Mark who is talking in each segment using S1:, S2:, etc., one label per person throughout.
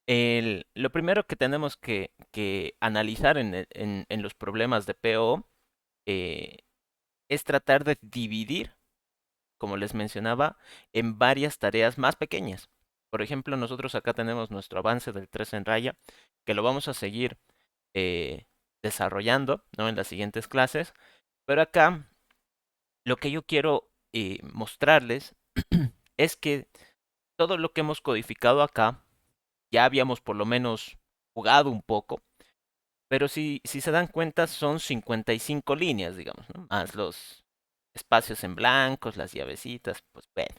S1: Lo primero que tenemos que analizar en los problemas de PO eh, es tratar de dividir, como les mencionaba, en varias tareas más pequeñas. Por ejemplo, nosotros acá tenemos nuestro avance del 3 en raya, que lo vamos a seguir eh, desarrollando, ¿no? En las siguientes clases. Pero acá lo que yo quiero mostrarles es que todo lo que hemos codificado acá, ya habíamos por lo menos jugado un poco, pero si se dan cuenta son 55 líneas, digamos, ¿no? Más los espacios en blancos, las llavecitas, pues bueno.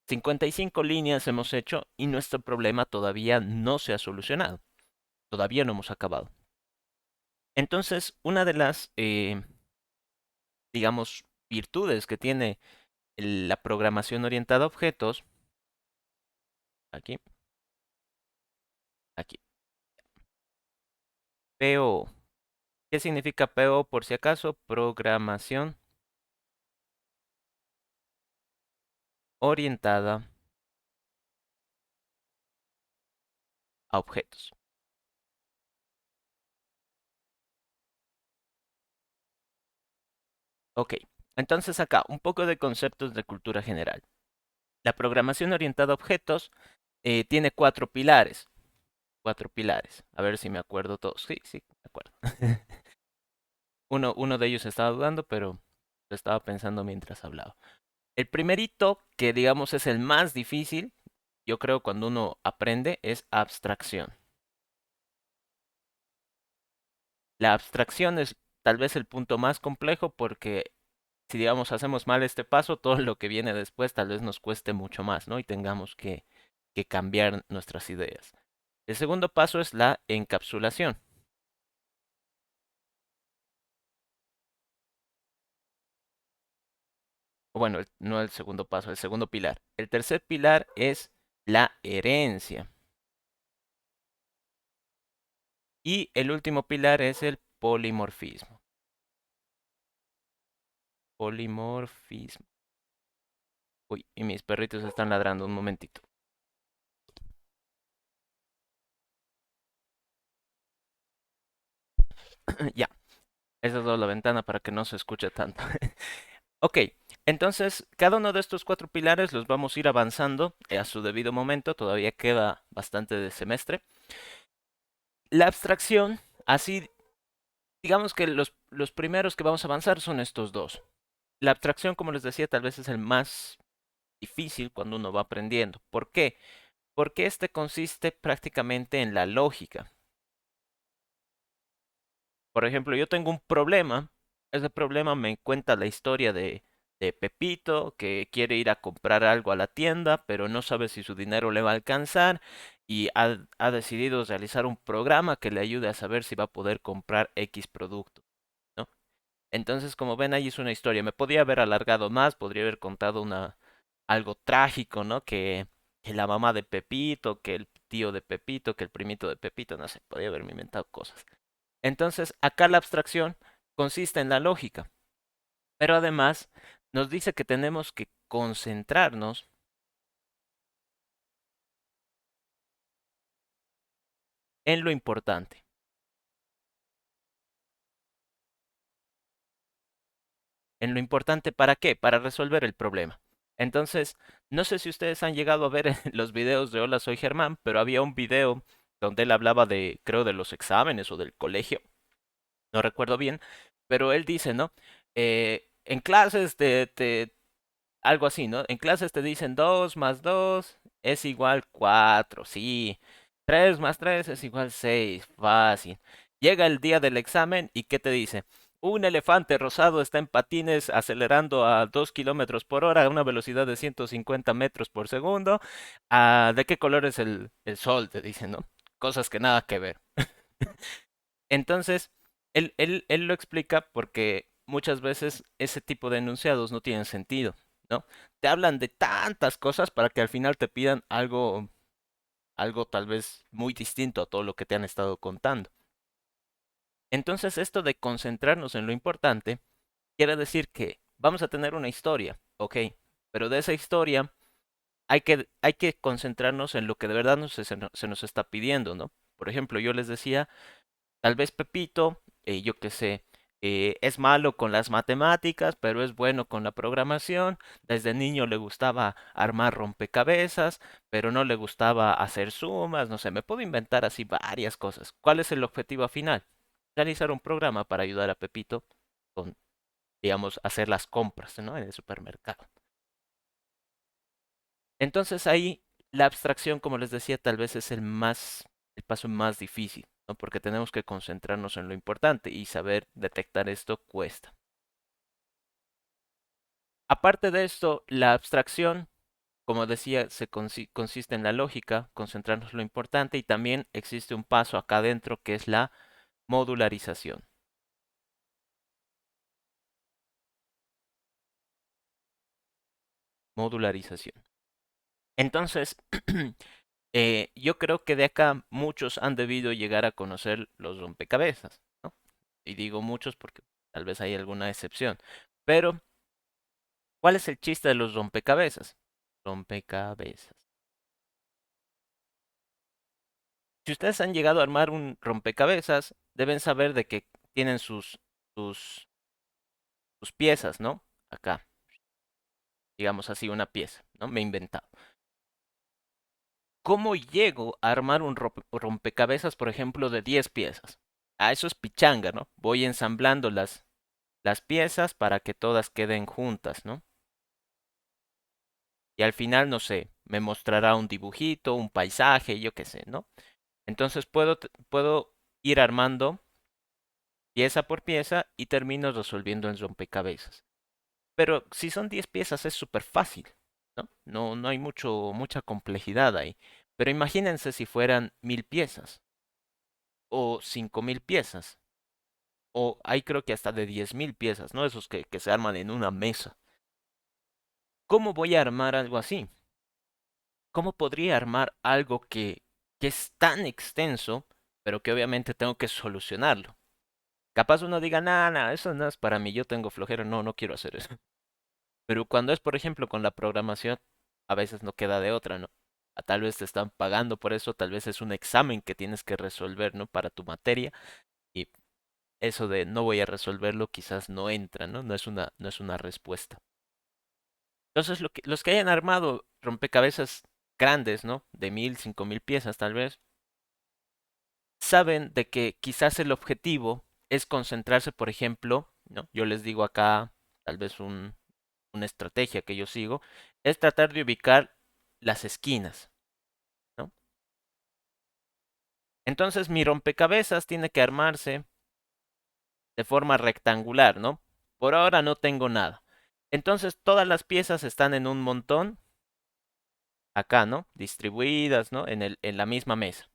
S1: 55 líneas hemos hecho y nuestro problema todavía no se ha solucionado. Todavía no hemos acabado. Entonces, una de las, digamos, virtudes que tiene la programación orientada a objetos, aquí, aquí, PO. ¿Qué significa PO por si acaso? Programación orientada a objetos. Ok, entonces acá un poco de conceptos de cultura general. La programación orientada a objetos tiene cuatro pilares. Cuatro pilares. A ver si me acuerdo todos. Sí, sí, me acuerdo. Uno de ellos estaba dudando, pero lo estaba pensando mientras hablaba. El primerito, que digamos es el más difícil, yo creo cuando uno aprende, es abstracción. La abstracción es tal vez el punto más complejo porque si digamos hacemos mal este paso, todo lo que viene después tal vez nos cueste mucho más, ¿no? Y tengamos que cambiar nuestras ideas. El segundo paso es la encapsulación. O bueno, no el segundo paso, el segundo pilar. El tercer pilar es la herencia. Y el último pilar es el polimorfismo. Polimorfismo. Uy, y mis perritos están ladrando un momentito. Ya, esa es la ventana para que no se escuche tanto. Ok, entonces cada uno de estos cuatro pilares los vamos a ir avanzando a su debido momento. Todavía queda bastante de semestre. La abstracción, así, digamos que los primeros que vamos a avanzar son estos dos. La abstracción, como les decía, tal vez es el más difícil cuando uno va aprendiendo. ¿Por qué? Porque este consiste prácticamente en la lógica. Por ejemplo, yo tengo un problema. Ese problema me cuenta la historia de Pepito, que quiere ir a comprar algo a la tienda, pero no sabe si su dinero le va a alcanzar y ha decidido realizar un programa que le ayude a saber si va a poder comprar X producto, ¿no? Entonces, como ven, ahí es una historia. Me podría haber alargado más, podría haber contado algo trágico, ¿no? Que la mamá de Pepito, que el tío de Pepito, que el primito de Pepito, no sé, podría haberme inventado cosas. Entonces, acá la abstracción consiste en la lógica, pero además nos dice que tenemos que concentrarnos en lo importante. ¿En lo importante para qué? Para resolver el problema. Entonces, no sé si ustedes han llegado a ver los videos de Hola, soy Germán, pero había un video donde él hablaba de, creo, de los exámenes o del colegio, no recuerdo bien, pero él dice, ¿no? En clases algo así, ¿no? En clases te dicen 2 más 2 es igual 4, sí. 3 más 3 es igual 6, fácil. Llega el día del examen y ¿qué te dice? Un elefante rosado está en patines acelerando a 2 kilómetros por hora a una velocidad de 150 metros por segundo. Ah, ¿de qué color es el sol? Te dicen, ¿no? Cosas que nada que ver. Entonces, él lo explica porque muchas veces ese tipo de enunciados no tienen sentido, ¿no? Te hablan de tantas cosas para que al final te pidan algo tal vez muy distinto a todo lo que te han estado contando. Entonces, esto de concentrarnos en lo importante quiere decir que vamos a tener una historia, ¿ok? Pero de esa historia hay que concentrarnos en lo que de verdad se nos está pidiendo, ¿no? Por ejemplo, yo les decía, tal vez Pepito, yo qué sé, es malo con las matemáticas, pero es bueno con la programación. Desde niño le gustaba armar rompecabezas, pero no le gustaba hacer sumas, no sé, me puedo inventar así varias cosas. ¿Cuál es el objetivo final? Realizar un programa para ayudar a Pepito con, digamos, hacer las compras, ¿no? En el supermercado. Entonces ahí la abstracción, como les decía, tal vez es el paso más difícil, ¿no? Porque tenemos que concentrarnos en lo importante y saber detectar esto cuesta. Aparte de esto, la abstracción, como decía, consiste en la lógica, concentrarnos en lo importante y también existe un paso acá adentro que es la modularización. Modularización. Entonces, yo creo que de acá muchos han debido llegar a conocer los rompecabezas, ¿no? Y digo muchos porque tal vez hay alguna excepción. Pero, ¿cuál es el chiste de los rompecabezas? Rompecabezas. Si ustedes han llegado a armar un rompecabezas, deben saber de que tienen sus, sus piezas, ¿no? Acá, digamos así, una pieza, ¿no? Me he inventado. ¿Cómo llego a armar un rompecabezas, por ejemplo, de 10 piezas? Ah, eso es pichanga, ¿no? Voy ensamblando las piezas para que todas queden juntas, ¿no? Y al final, no sé, me mostrará un dibujito, un paisaje, yo qué sé, ¿no? Entonces puedo ir armando pieza por pieza y termino resolviendo el rompecabezas. Pero si son 10 piezas es súper fácil, ¿no? No hay mucha complejidad ahí. Pero imagínense si fueran 1000 piezas o 5000 piezas o hay creo que hasta de 10.000 piezas, ¿no? Esos que se arman en una mesa. ¿Cómo voy a armar algo así? ¿Cómo podría armar algo que es tan extenso, pero que obviamente tengo que solucionarlo? Capaz uno diga, nada, eso no es para mí, yo tengo flojera, no quiero hacer eso. Pero cuando es, por ejemplo, con la programación, a veces no queda de otra, ¿no? Tal vez te están pagando por eso, tal vez es un examen que tienes que resolver, ¿no? Para tu materia, y eso de no voy a resolverlo quizás no entra, ¿no? No es una respuesta. Entonces, los que hayan armado rompecabezas grandes, ¿no? De 1000, 5000 piezas tal vez, saben de que quizás el objetivo es concentrarse, por ejemplo, ¿no? Yo les digo acá, tal vez una estrategia que yo sigo, es tratar de ubicar las esquinas, ¿no? Entonces mi rompecabezas tiene que armarse de forma rectangular, ¿no? Por ahora no tengo nada. Entonces todas las piezas están en un montón acá, ¿no? Distribuidas, ¿no? En la misma mesa.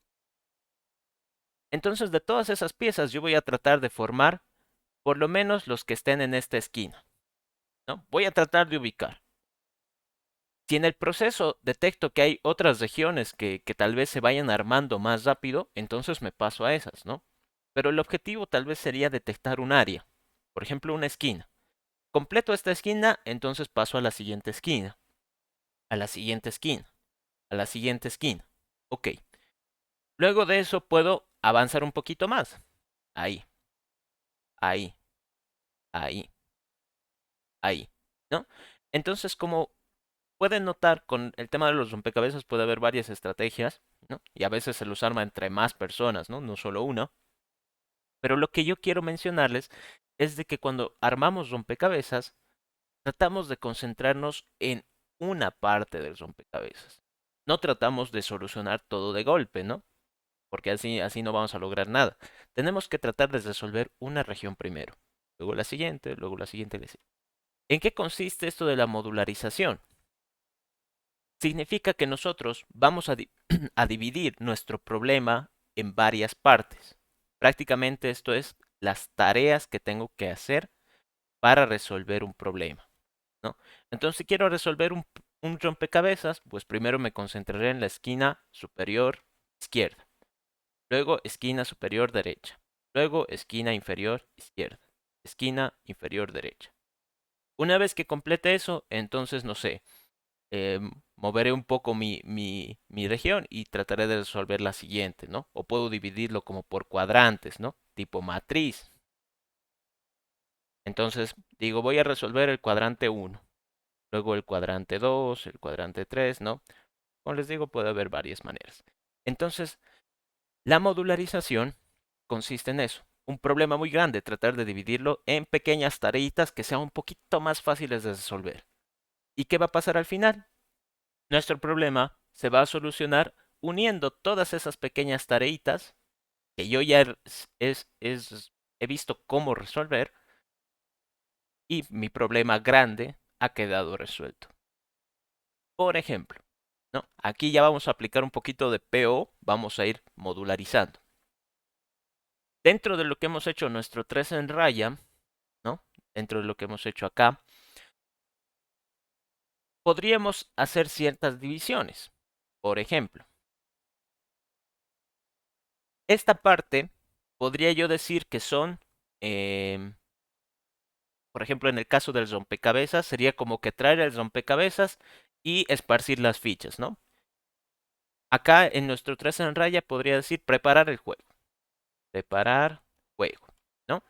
S1: Entonces de todas esas piezas yo voy a tratar de formar por lo menos los que estén en esta esquina, ¿no? Voy a tratar de ubicar. Si en el proceso detecto que hay otras regiones que tal vez se vayan armando más rápido, entonces me paso a esas, ¿no? Pero el objetivo tal vez sería detectar un área, por ejemplo, una esquina. Completo esta esquina, entonces paso a la siguiente esquina, a la siguiente esquina, a la siguiente esquina. Ok. Luego de eso puedo avanzar un poquito más. Ahí, ahí, ahí, ahí, ¿no? Entonces, como pueden notar, con el tema de los rompecabezas puede haber varias estrategias, ¿no? Y a veces se los arma entre más personas, ¿no? No solo una. Pero lo que yo quiero mencionarles es de que cuando armamos rompecabezas, tratamos de concentrarnos en una parte del rompecabezas. No tratamos de solucionar todo de golpe, ¿no? Porque así no vamos a lograr nada. Tenemos que tratar de resolver una región primero, luego la siguiente, luego la siguiente. ¿En qué consiste esto de la modularización? Significa que nosotros vamos a dividir nuestro problema en varias partes. Prácticamente esto es las tareas que tengo que hacer para resolver un problema, ¿no? Entonces, si quiero resolver un rompecabezas, pues primero me concentraré en la esquina superior izquierda, luego esquina superior derecha, luego esquina inferior izquierda, esquina inferior derecha. Una vez que complete eso, entonces, no sé, eh, moveré un poco mi región y trataré de resolver la siguiente, ¿no? O puedo dividirlo como por cuadrantes, ¿no? Tipo matriz. Entonces, digo, voy a resolver el cuadrante 1, luego el cuadrante 2, el cuadrante 3, ¿no? Como les digo, puede haber varias maneras. Entonces, la modularización consiste en eso. Un problema muy grande, tratar de dividirlo en pequeñas tareitas que sean un poquito más fáciles de resolver. ¿Y qué va a pasar al final? Nuestro problema se va a solucionar uniendo todas esas pequeñas tareitas que yo ya he visto cómo resolver y mi problema grande ha quedado resuelto. Por ejemplo, ¿no? Aquí ya vamos a aplicar un poquito de PO, vamos a ir modularizando. Dentro de lo que hemos hecho nuestro 3 en raya, ¿no? Dentro de lo que hemos hecho acá, podríamos hacer ciertas divisiones. Por ejemplo, esta parte podría yo decir que son, em, por ejemplo, en el caso del rompecabezas, sería como que traer el rompecabezas y esparcir las fichas, ¿no? Acá en nuestro 3 en raya podría decir preparar el juego. Preparar juego, ¿no?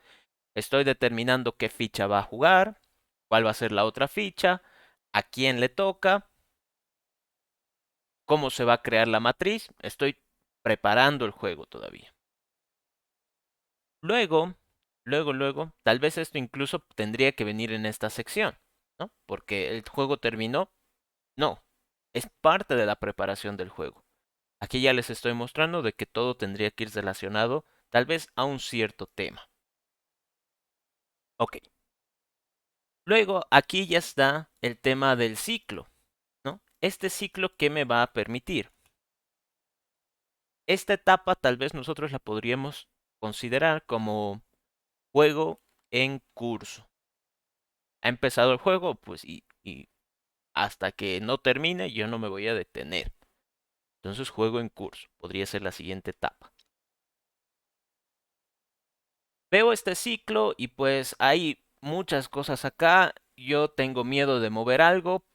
S1: Estoy determinando qué ficha va a jugar, cuál va a ser la otra ficha, a quién le toca, cómo se va a crear la matriz. Estoy preparando el juego todavía. Luego, luego, tal vez esto incluso tendría que venir en esta sección, ¿no? Porque el juego terminó. No, es parte de la preparación del juego. Aquí ya les estoy mostrando de que todo tendría que ir relacionado tal vez a un cierto tema. Ok. Luego, aquí ya está el tema del ciclo, ¿no? Este ciclo, ¿qué me va a permitir? Esta etapa tal vez nosotros la podríamos considerar como juego en curso. Ha empezado el juego, pues, y hasta que no termine yo no me voy a detener. Entonces, juego en curso. Podría ser la siguiente etapa. Veo este ciclo y pues hay muchas cosas acá. Yo tengo miedo de mover algo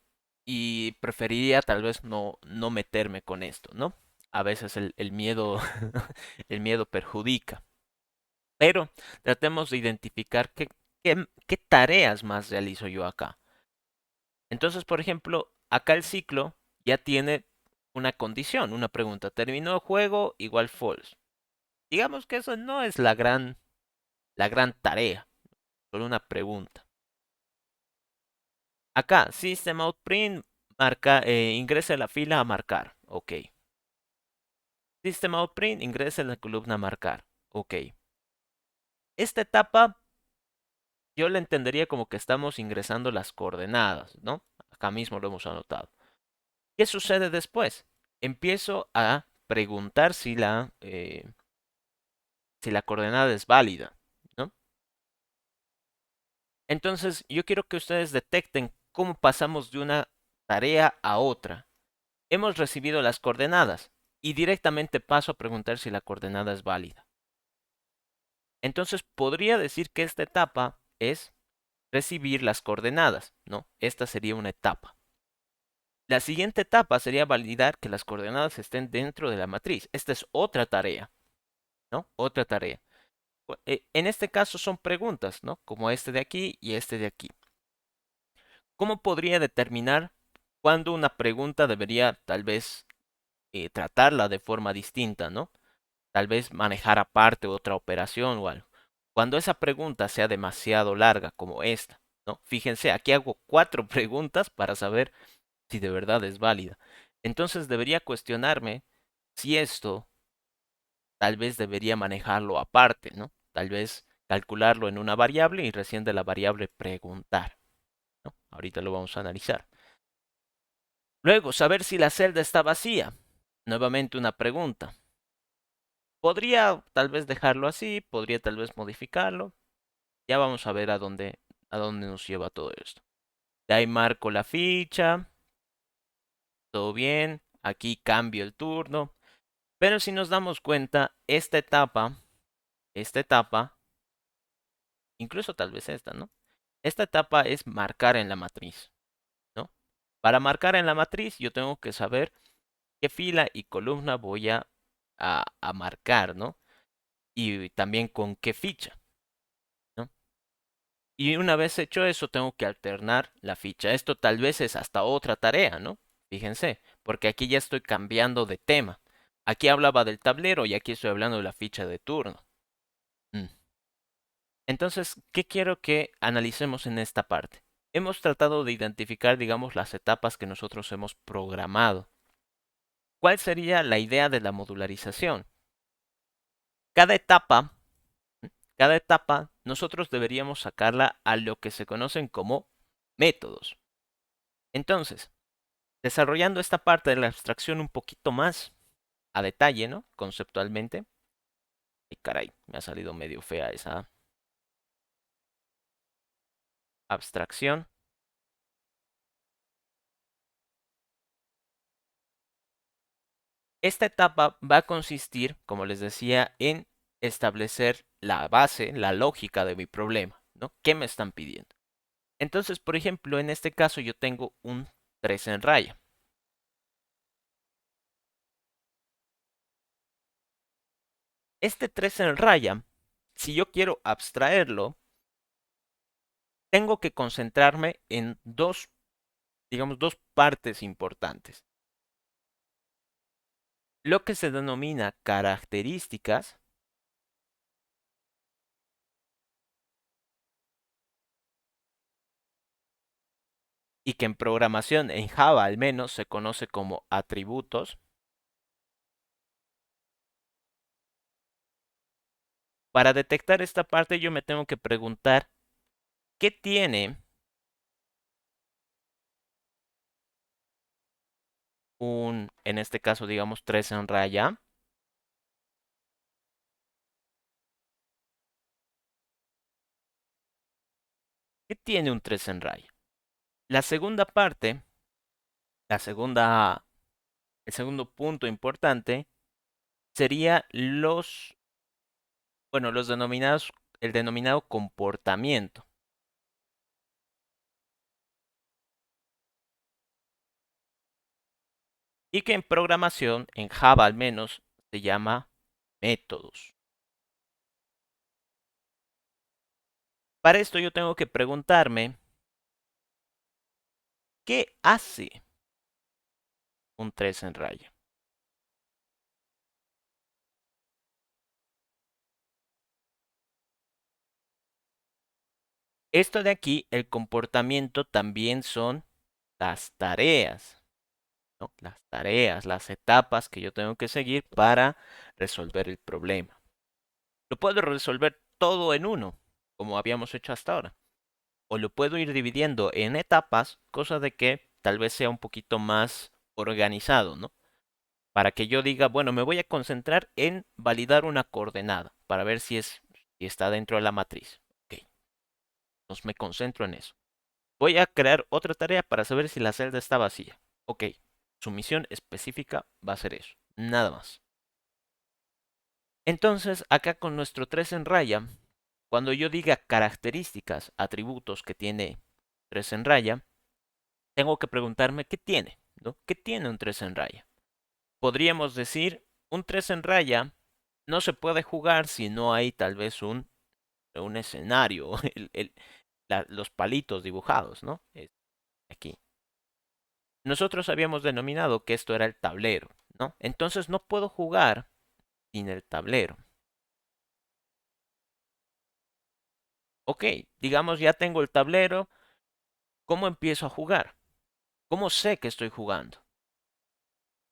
S1: y preferiría tal vez no meterme con esto, ¿no? A veces el miedo, el miedo perjudica. Pero tratemos de identificar qué tareas más realizo yo acá. Entonces, por ejemplo, acá el ciclo ya tiene una condición, una pregunta. Terminó el juego igual false. Digamos que eso no es la gran tarea, solo una pregunta. Acá, System Out Print, marca, ingrese a la fila a marcar. Ok. System Out Print, ingrese en la columna marcar. Ok. Esta etapa yo la entendería como que estamos ingresando las coordenadas, ¿no? Acá mismo lo hemos anotado. ¿Qué sucede después? Empiezo a preguntar si la coordenada es válida, ¿no? Entonces, yo quiero que ustedes detecten cómo pasamos de una tarea a otra. Hemos recibido las coordenadas y directamente paso a preguntar si la coordenada es válida. Entonces, podría decir que esta etapa es recibir las coordenadas, ¿no? Esta sería una etapa. La siguiente etapa sería validar que las coordenadas estén dentro de la matriz. Esta es otra tarea, ¿no? Otra tarea. En este caso son preguntas, ¿no? Como este de aquí y este de aquí. ¿Cómo podría determinar cuándo una pregunta debería tal vez tratarla de forma distinta, ¿no? Tal vez manejar aparte otra operación o algo. Cuando esa pregunta sea demasiado larga como esta, ¿no? Fíjense, aquí hago 4 preguntas para saber si de verdad es válida. Entonces debería cuestionarme si esto tal vez debería manejarlo aparte, ¿no? Tal vez calcularlo en una variable y recién de la variable preguntar, ¿no? Ahorita lo vamos a analizar. Luego, saber si la celda está vacía. Nuevamente una pregunta. Podría tal vez dejarlo así, podría tal vez modificarlo. Ya vamos a ver a dónde nos lleva todo esto. De ahí marco la ficha, todo bien. Aquí cambio el turno. Pero si nos damos cuenta, esta etapa, incluso tal vez esta, ¿no? Esta etapa es marcar en la matriz, ¿no? Para marcar en la matriz, yo tengo que saber qué fila y columna voy a marcar, ¿no? Y también con qué ficha, ¿no? Y una vez hecho eso, tengo que alternar la ficha. Esto tal vez es hasta otra tarea, ¿no? Fíjense, porque aquí ya estoy cambiando de tema. Aquí hablaba del tablero y aquí estoy hablando de la ficha de turno. Mm. Entonces, ¿qué quiero que analicemos en esta parte? Hemos tratado de identificar, digamos, las etapas que nosotros hemos programado. ¿Cuál sería la idea de la modularización? Cada etapa, cada etapa, nosotros deberíamos sacarla a lo que se conocen como métodos. Entonces, desarrollando esta parte de la abstracción un poquito más a detalle, ¿no? Conceptualmente. Y caray, me ha salido medio fea esa abstracción. Esta etapa va a consistir, como les decía, en establecer la base, la lógica de mi problema, ¿no? ¿Qué me están pidiendo? Entonces, por ejemplo, en este caso yo tengo un 3 en raya. Este 3 en raya, si yo quiero abstraerlo, tengo que concentrarme en dos, digamos, dos partes importantes. Lo que se denomina características y que en programación, en Java al menos, se conoce como atributos. Para detectar esta parte yo me tengo que preguntar qué tiene en este caso digamos 3 en raya, qué tiene un 3 en raya. La segunda parte, la segunda, el segundo punto importante sería bueno, los denominados, el denominado comportamiento. Y que en programación, en Java al menos, se llama métodos. Para esto yo tengo que preguntarme, ¿qué hace un 3 en raya? Esto de aquí, el comportamiento también son las tareas, ¿no? Las tareas, las etapas que yo tengo que seguir para resolver el problema. Lo puedo resolver todo en uno, como habíamos hecho hasta ahora. O lo puedo ir dividiendo en etapas, cosa de que tal vez sea un poquito más organizado, ¿no? Para que yo diga, bueno, me voy a concentrar en validar una coordenada para ver si está dentro de la matriz. Ok, entonces me concentro en eso. Voy a crear otra tarea para saber si la celda está vacía. Ok, su misión específica va a ser eso, nada más. Entonces, acá con nuestro 3 en raya, cuando yo diga características, atributos que tiene 3 en raya, tengo que preguntarme qué tiene, ¿no? ¿Qué tiene un 3 en raya? Podríamos decir, un 3 en raya no se puede jugar si no hay tal vez un escenario, los palitos dibujados, ¿no? Aquí. Nosotros habíamos denominado que esto era el tablero, ¿no? Entonces no puedo jugar sin el tablero. Ok, digamos ya tengo el tablero, ¿cómo empiezo a jugar? ¿Cómo sé que estoy jugando?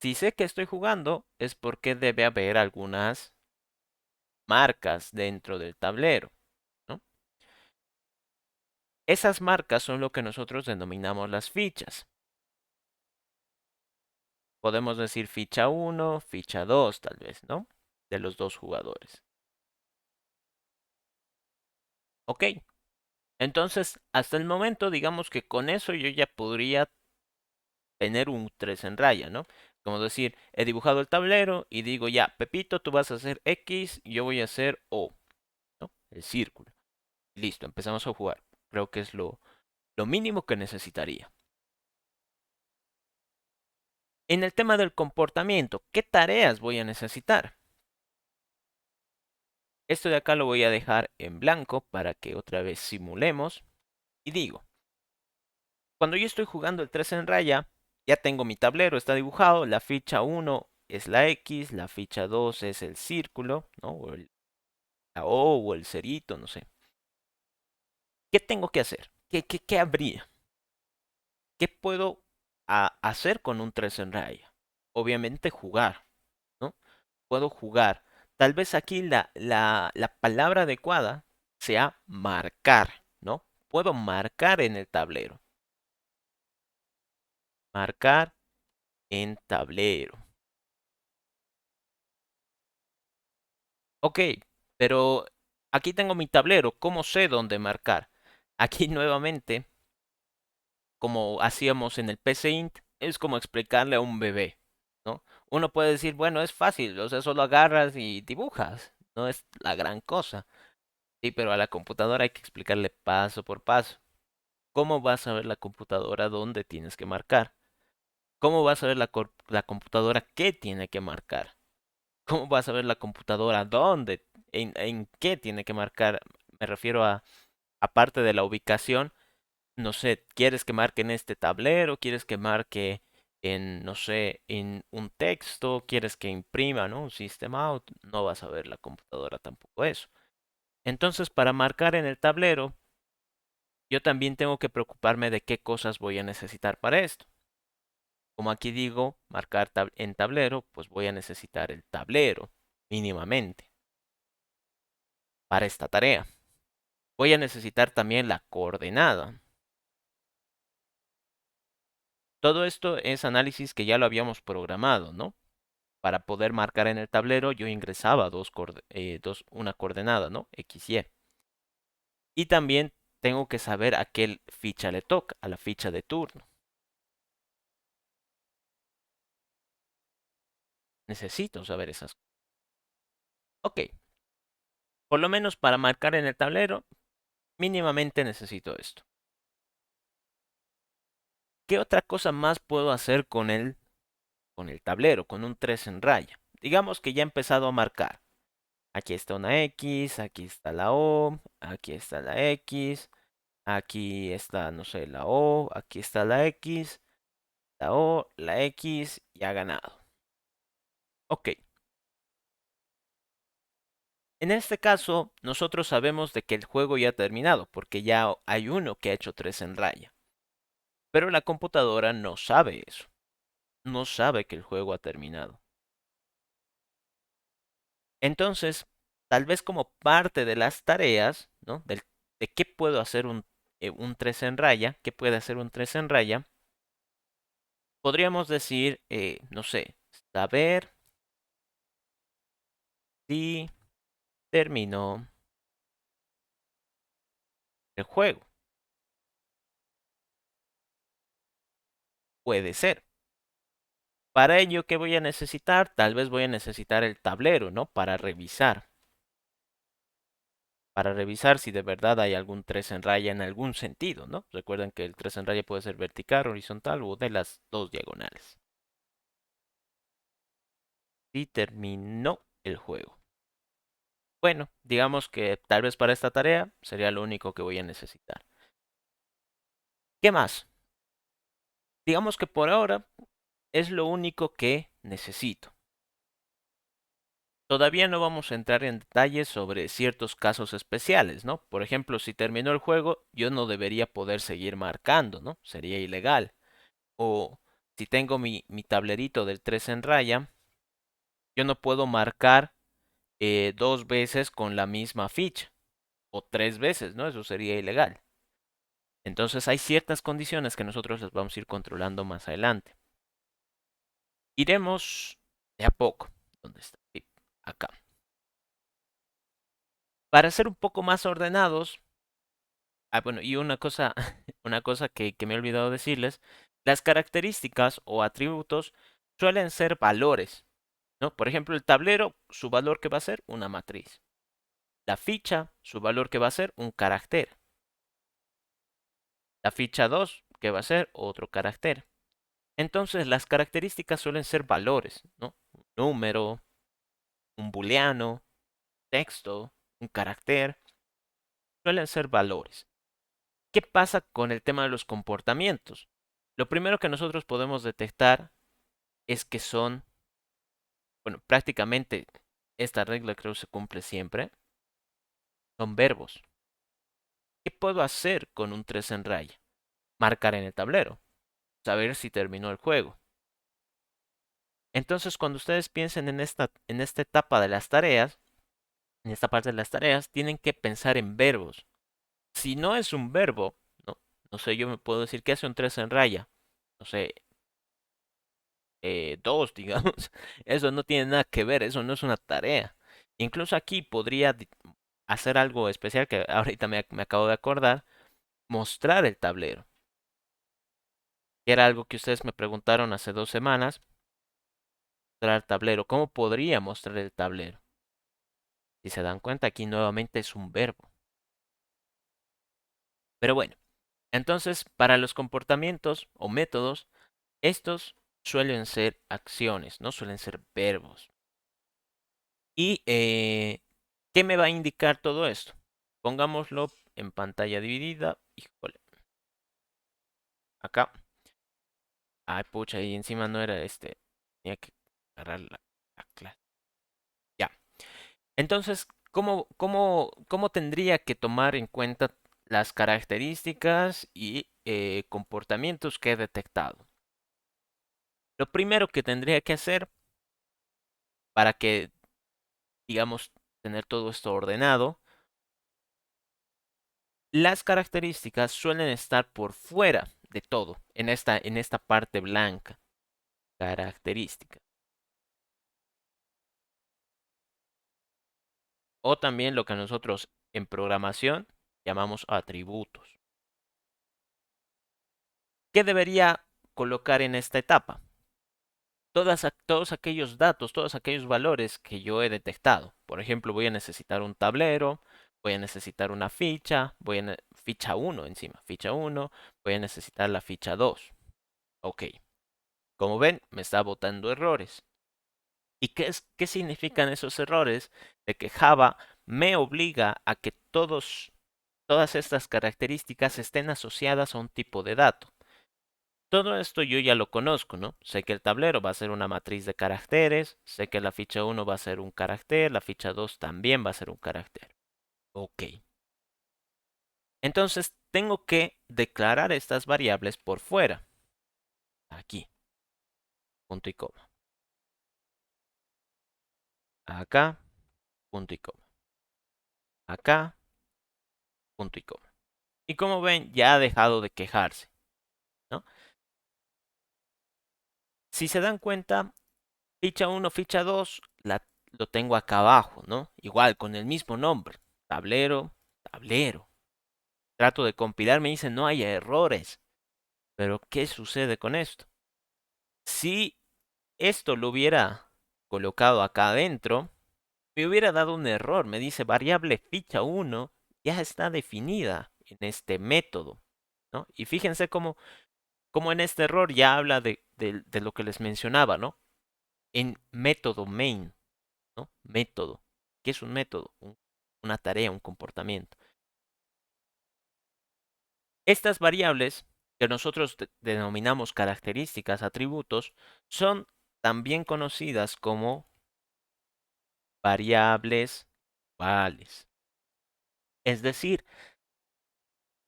S1: Si sé que estoy jugando es porque debe haber algunas marcas dentro del tablero, ¿no? Esas marcas son lo que nosotros denominamos las fichas. Podemos decir ficha 1, ficha 2 tal vez, ¿no? De los dos jugadores. Ok, entonces hasta el momento digamos que con eso yo ya podría tener un 3 en raya, ¿no? Como decir, he dibujado el tablero y digo ya, Pepito, tú vas a hacer X, yo voy a hacer O, ¿no? El círculo. Listo, empezamos a jugar. Creo que es lo mínimo que necesitaría. En el tema del comportamiento, ¿qué tareas voy a necesitar? Esto de acá lo voy a dejar en blanco para que otra vez simulemos. Y digo, cuando yo estoy jugando el 3 en raya, ya tengo mi tablero, está dibujado, la ficha 1 es la X, la ficha 2 es el círculo, ¿no? La O o el cerito, no sé. ¿Qué tengo que hacer? ¿Qué habría? ¿Qué puedo hacer con un 3 en raya? Obviamente jugar, ¿no? Puedo jugar. Tal vez aquí la palabra adecuada sea marcar, ¿no? Puedo marcar en el tablero. Marcar en tablero. Ok, pero aquí tengo mi tablero. ¿Cómo sé dónde marcar? Aquí nuevamente, como hacíamos en el PC Int, es como explicarle a un bebé, ¿no? Uno puede decir, bueno, es fácil, o sea, solo agarras y dibujas, no es la gran cosa. Sí, pero a la computadora hay que explicarle paso por paso. ¿Cómo vas a ver la computadora dónde tienes que marcar? ¿Cómo vas a ver la computadora qué tiene que marcar? ¿Cómo vas a ver la computadora dónde, en qué tiene que marcar? Me refiero a, aparte de la ubicación, no sé, ¿quieres que marque en este tablero? ¿Quieres que marque en, no sé, en un texto? ¿Quieres que imprima, ¿no? Un system out. No vas a ver la computadora tampoco eso. Entonces, para marcar en el tablero, yo también tengo que preocuparme de qué cosas voy a necesitar para esto. Como aquí digo, marcar en tablero, pues voy a necesitar el tablero mínimamente para esta tarea. Voy a necesitar también la coordenada. Todo esto es análisis que ya lo habíamos programado, ¿no? Para poder marcar en el tablero, yo ingresaba una coordenada, ¿no? X, Y. Y también tengo que saber a qué ficha le toca, a la ficha de turno. Necesito saber esas cosas. Ok, por lo menos para marcar en el tablero, mínimamente necesito esto. ¿Qué otra cosa más puedo hacer con el tablero, con un 3 en raya? Digamos que ya he empezado a marcar. Aquí está una X, aquí está la O, aquí está la X, aquí está, no sé, la O, aquí está la X, la O, la X y ha ganado. Ok, en este caso nosotros sabemos de que el juego ya ha terminado porque ya hay uno que ha hecho 3 en raya. Pero la computadora no sabe eso, no sabe que el juego ha terminado. Entonces, tal vez como parte de las tareas, ¿no? De qué puedo hacer un 3 en raya, qué puede hacer un 3 en raya, podríamos decir, no sé, saber si terminó el juego. Puede ser. Para ello, ¿qué voy a necesitar? Tal vez voy a necesitar el tablero, ¿no? Para revisar. Para revisar si de verdad hay algún 3 en raya en algún sentido, ¿no? Recuerden que el 3 en raya puede ser vertical, horizontal o de las dos diagonales. Si terminó el juego. Bueno, digamos que tal vez para esta tarea sería lo único que voy a necesitar. ¿Qué más? Digamos que por ahora es lo único que necesito. Todavía no vamos a entrar en detalles sobre ciertos casos especiales, ¿no? Por ejemplo, si terminó el juego, yo no debería poder seguir marcando, ¿no? Sería ilegal. O si tengo mi tablerito del 3 en raya, yo no puedo marcar dos veces con la misma ficha. O tres veces, ¿no? Eso sería ilegal. Entonces hay ciertas condiciones que nosotros las vamos a ir controlando más adelante. Iremos de a poco. ¿Dónde está? Sí, acá. Para ser un poco más ordenados, bueno, y una cosa, una cosa que me he olvidado decirles, las características o atributos suelen ser valores, ¿no? Por ejemplo, el tablero, su valor que va a ser una matriz. La ficha, su valor que va a ser un carácter. La ficha 2 que va a ser otro carácter. Entonces las características suelen ser valores, ¿no? Un número, un booleano, texto, un carácter, suelen ser valores. ¿Qué pasa con el tema de los comportamientos? Lo primero que nosotros podemos detectar es que son, bueno, prácticamente esta regla creo se cumple siempre, son verbos. ¿Qué puedo hacer con un 3 en raya? Marcar en el tablero, saber si terminó el juego. Entonces, cuando ustedes piensen en esta etapa de las tareas, en esta parte de las tareas, tienen que pensar en verbos. Si no es un verbo, no, no sé, yo me puedo decir que hace un 3 en raya. No sé, dos, digamos. Eso no tiene nada que ver, eso no es una tarea. Incluso aquí podría hacer algo especial que ahorita me acabo de acordar, mostrar el tablero. Que era algo que ustedes me preguntaron hace 2 semanas. Mostrar el tablero. ¿Cómo podría mostrar el tablero? Si se dan cuenta, aquí nuevamente es un verbo. Pero bueno, entonces para los comportamientos o métodos, estos suelen ser acciones, no suelen ser verbos. ¿Y qué me va a indicar todo esto? Pongámoslo en pantalla dividida. Híjole, acá. Ay, pucha, y encima no era este. Tenía que agarrar la clase. Ya. Entonces, ¿cómo tendría que tomar en cuenta las características y comportamientos que he detectado? Lo primero que tendría que hacer para que, digamos, tener todo esto ordenado, las características suelen estar por fuera de todo, en esta parte blanca. Características. O también lo que nosotros en programación llamamos atributos. ¿Qué debería colocar en esta etapa? Todos aquellos datos, todos aquellos valores que yo he detectado. Por ejemplo, voy a necesitar un tablero, voy a necesitar una ficha, ficha 1 encima, ficha 1, voy a necesitar la ficha 2. Ok, como ven, me está botando errores. ¿Y qué significan esos errores? De que Java me obliga a que todas estas características estén asociadas a un tipo de dato. Todo esto yo ya lo conozco, ¿no? Sé que el tablero va a ser una matriz de caracteres, sé que la ficha 1 va a ser un carácter, la ficha 2 también va a ser un carácter. Ok. Entonces tengo que declarar estas variables por fuera. Aquí, punto y coma. Acá, punto y coma. Acá, punto y coma. Y como ven, ya ha dejado de quejarse, ¿no? Si se dan cuenta, ficha 1, ficha 2, lo tengo acá abajo, ¿no? Igual, con el mismo nombre. Tablero, tablero. Trato de compilar, me dice no hay errores. Pero ¿qué sucede con esto? Si esto lo hubiera colocado acá adentro, me hubiera dado un error. Me dice variable ficha 1 ya está definida en este método, ¿no? Y fíjense cómo en este error ya habla de lo que les mencionaba, ¿no? En método main, ¿no? Método. ¿Qué es un método? Una tarea, un comportamiento. Estas variables, que nosotros denominamos características, atributos, son también conocidas como variables globales. Es decir,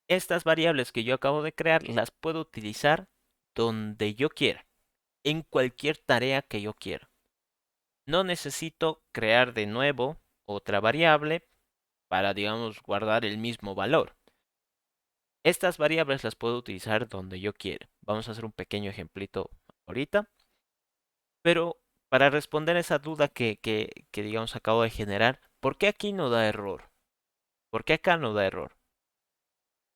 S1: estas variables que yo acabo de crear las puedo utilizar donde yo quiera, en cualquier tarea que yo quiera. No necesito crear de nuevo otra variable para, digamos, guardar el mismo valor. Estas variables las puedo utilizar donde yo quiera. Vamos a hacer un pequeño ejemplito ahorita. Pero para responder esa duda que digamos acabo de generar, ¿por qué aquí no da error? ¿Por qué acá no da error?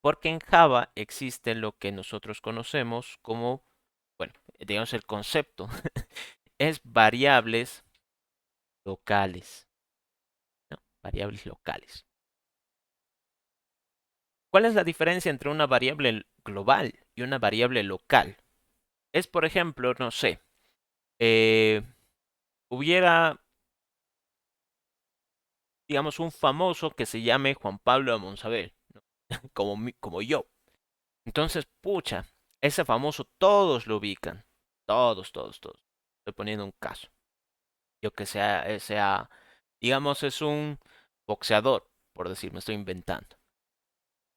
S1: Porque en Java existe lo que nosotros conocemos como, bueno, digamos el concepto, es variables locales, ¿no? Variables locales. ¿Cuál es la diferencia entre una variable global y una variable local? es, por ejemplo, no sé, eh, hubiera, digamos, un famoso que se llame Juan Pablo de Monsalve, ¿no? Como yo. Entonces, pucha, ese famoso todos lo ubican. Todos, todos, todos. Estoy poniendo un caso. Yo que sea, digamos, es un boxeador, por decir, me estoy inventando.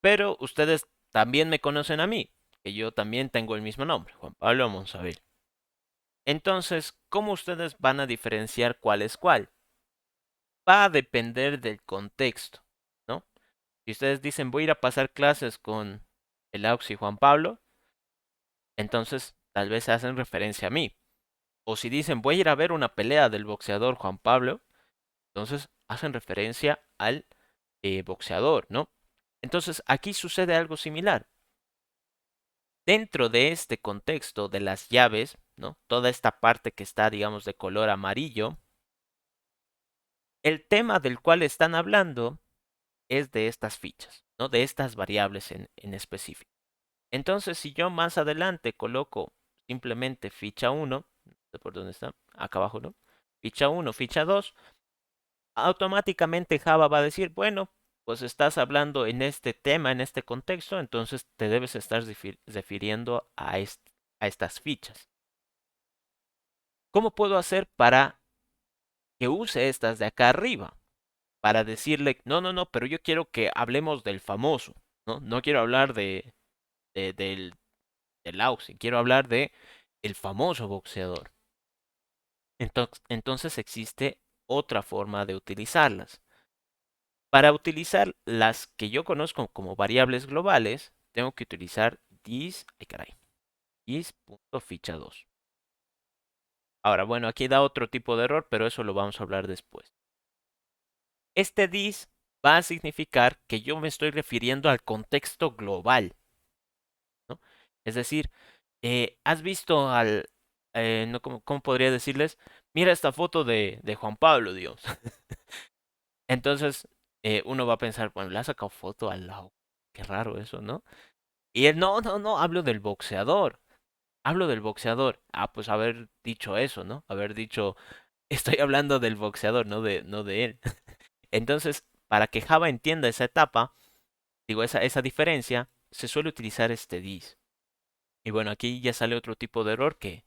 S1: Pero ustedes también me conocen a mí, que yo también tengo el mismo nombre, Juan Pablo Monsalve. Entonces, ¿cómo ustedes van a diferenciar cuál es cuál? Va a depender del contexto, ¿no? Si ustedes dicen voy a ir a pasar clases con el Aux y Juan Pablo, entonces tal vez hacen referencia a mí. O si dicen voy a ir a ver una pelea del boxeador Juan Pablo, entonces hacen referencia al boxeador, ¿no? Entonces aquí sucede algo similar. Dentro de este contexto de las llaves, ¿no? Toda esta parte que está, digamos, de color amarillo, el tema del cual están hablando es de estas fichas, ¿no? De estas variables en específico. Entonces, si yo más adelante coloco simplemente ficha 1, no sé por dónde está, acá abajo, ¿no? Ficha 1, ficha 2, automáticamente Java va a decir, bueno, pues estás hablando en este tema, en este contexto, entonces te debes estar refiriendo a estas fichas. ¿Cómo puedo hacer para que use estas de acá arriba? Para decirle, no, no, no, pero yo quiero que hablemos del famoso, ¿no? No quiero hablar del Auxin, quiero hablar de el famoso boxeador. Entonces existe otra forma de utilizarlas. Para utilizar las que yo conozco como variables globales, tengo que utilizar this, ay caray, this.ficha 2. Ahora, bueno, aquí da otro tipo de error, pero eso lo vamos a hablar después. Este this va a significar que yo me estoy refiriendo al contexto global, ¿no? Es decir, ¿has visto no, ¿cómo podría decirles? Mira esta foto de Juan Pablo, Dios. Entonces, uno va a pensar, bueno, le ha sacado foto al lado. Qué raro eso, ¿no? Y él, no, no, no, hablo del boxeador. Hablo del boxeador. Ah, pues haber dicho eso, ¿no? Haber dicho, estoy hablando del boxeador, no de él. Entonces, para que Java entienda esa etapa, digo, esa diferencia, se suele utilizar este this. Y bueno, aquí ya sale otro tipo de error que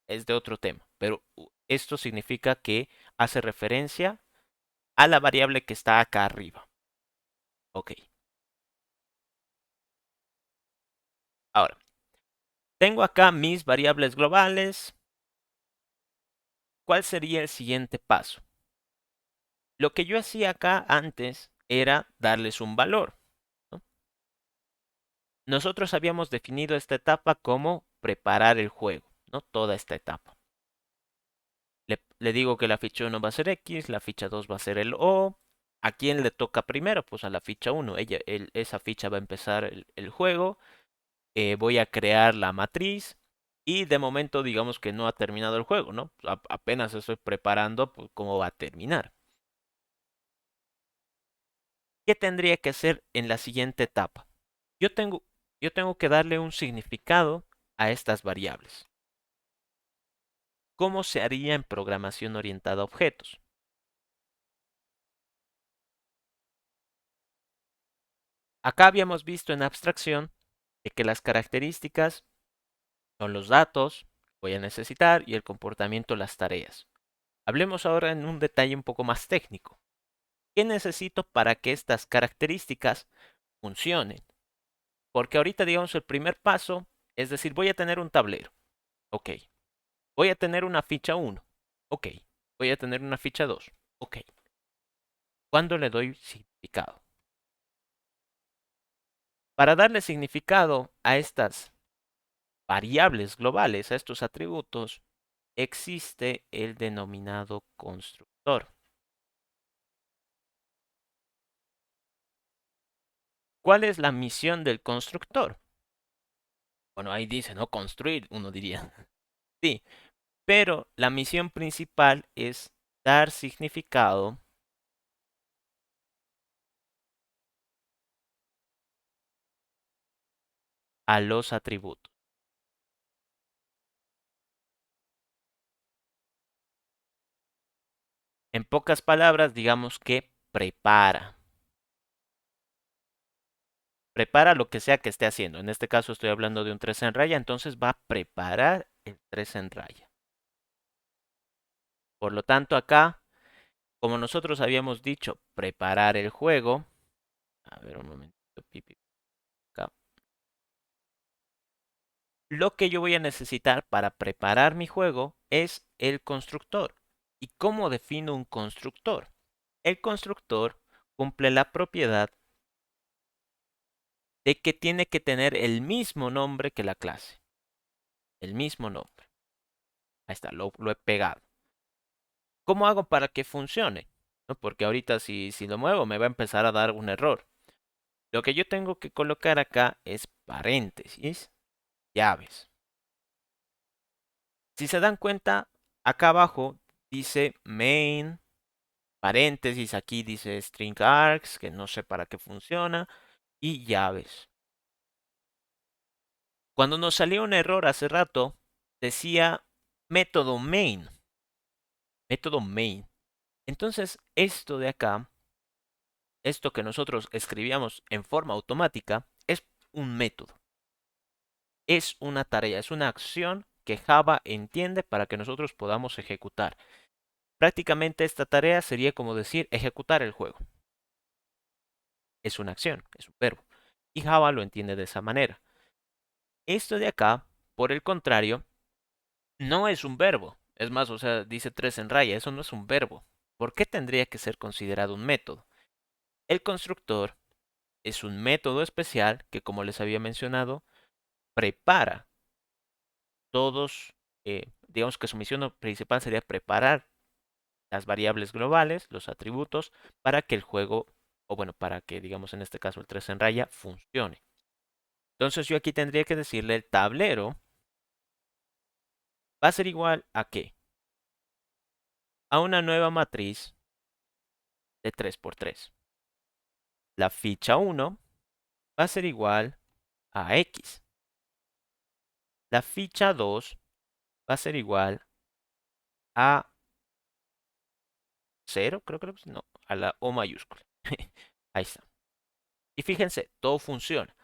S1: es de otro tema. Pero esto significa que hace referencia a la variable que está acá arriba. Ok. Ahora, tengo acá mis variables globales. ¿Cuál sería el siguiente paso? Lo que yo hacía acá antes era darles un valor, ¿no? Nosotros habíamos definido esta etapa como preparar el juego, ¿no? Toda esta etapa. Le digo que la ficha 1 va a ser X, la ficha 2 va a ser el O. ¿A quién le toca primero? Pues a la ficha 1. Esa ficha va a empezar el juego. Voy a crear la matriz. Y de momento digamos que no ha terminado el juego, ¿no? Apenas estoy preparando pues, cómo va a terminar. ¿Qué tendría que hacer en la siguiente etapa? Yo tengo, yo tengo que darle un significado a estas variables. ¿Cómo se haría en programación orientada a objetos? Acá habíamos visto en abstracción de que las características son los datos que voy a necesitar y el comportamiento, las tareas. Hablemos ahora en un detalle un poco más técnico. ¿Qué necesito para que estas características funcionen? Porque ahorita, digamos, el primer paso es decir, voy a tener un tablero. Ok. Voy a tener una ficha 1. Ok. Voy a tener una ficha 2. Ok. ¿Cuándo le doy significado? Para darle significado a estas variables globales, a estos atributos, existe el denominado constructor. ¿Cuál es la misión del constructor? Bueno, ahí dice, ¿no? Construir, uno diría. Sí, pero la misión principal es dar significado a los atributos. En pocas palabras, digamos que prepara. Prepara lo que sea que esté haciendo. En este caso estoy hablando de un 3 en raya, entonces va a preparar el 3 en raya. Por lo tanto, acá, como nosotros habíamos dicho, preparar el juego. A ver, un momentito, pipi, acá. Lo que yo voy a necesitar para preparar mi juego es el constructor. ¿Y cómo defino un constructor? El constructor cumple la propiedad de que tiene que tener el mismo nombre que la clase. El mismo nombre. Ahí está, lo he pegado. ¿Cómo hago para que funcione? ¿No? Porque ahorita si lo muevo me va a empezar a dar un error. Lo que yo tengo que colocar acá es paréntesis, llaves. Si se dan cuenta, acá abajo dice main, paréntesis, aquí dice string args, que no sé para qué funciona, y llaves. Cuando nos salió un error hace rato, decía método main. Método main. Entonces, esto de acá, esto que nosotros escribíamos en forma automática, es un método. Es una tarea, es una acción que Java entiende para que nosotros podamos ejecutar. Prácticamente esta tarea sería como decir ejecutar el juego. Es una acción, es un verbo. Y Java lo entiende de esa manera. Esto de acá, por el contrario, no es un verbo. Es más, o sea, dice 3 en raya, eso no es un verbo. ¿Por qué tendría que ser considerado un método? El constructor es un método especial que, como les había mencionado, prepara todos, digamos que su misión principal sería preparar las variables globales, los atributos, para que el juego, o bueno, para que, digamos en este caso, el 3 en raya funcione. Entonces yo aquí tendría que decirle el tablero va a ser igual a qué? A una nueva matriz de 3 por 3. La ficha 1 va a ser igual a X. La ficha 2 va a ser igual a 0, creo que no, a la O mayúscula. Ahí está. Y fíjense, todo funciona.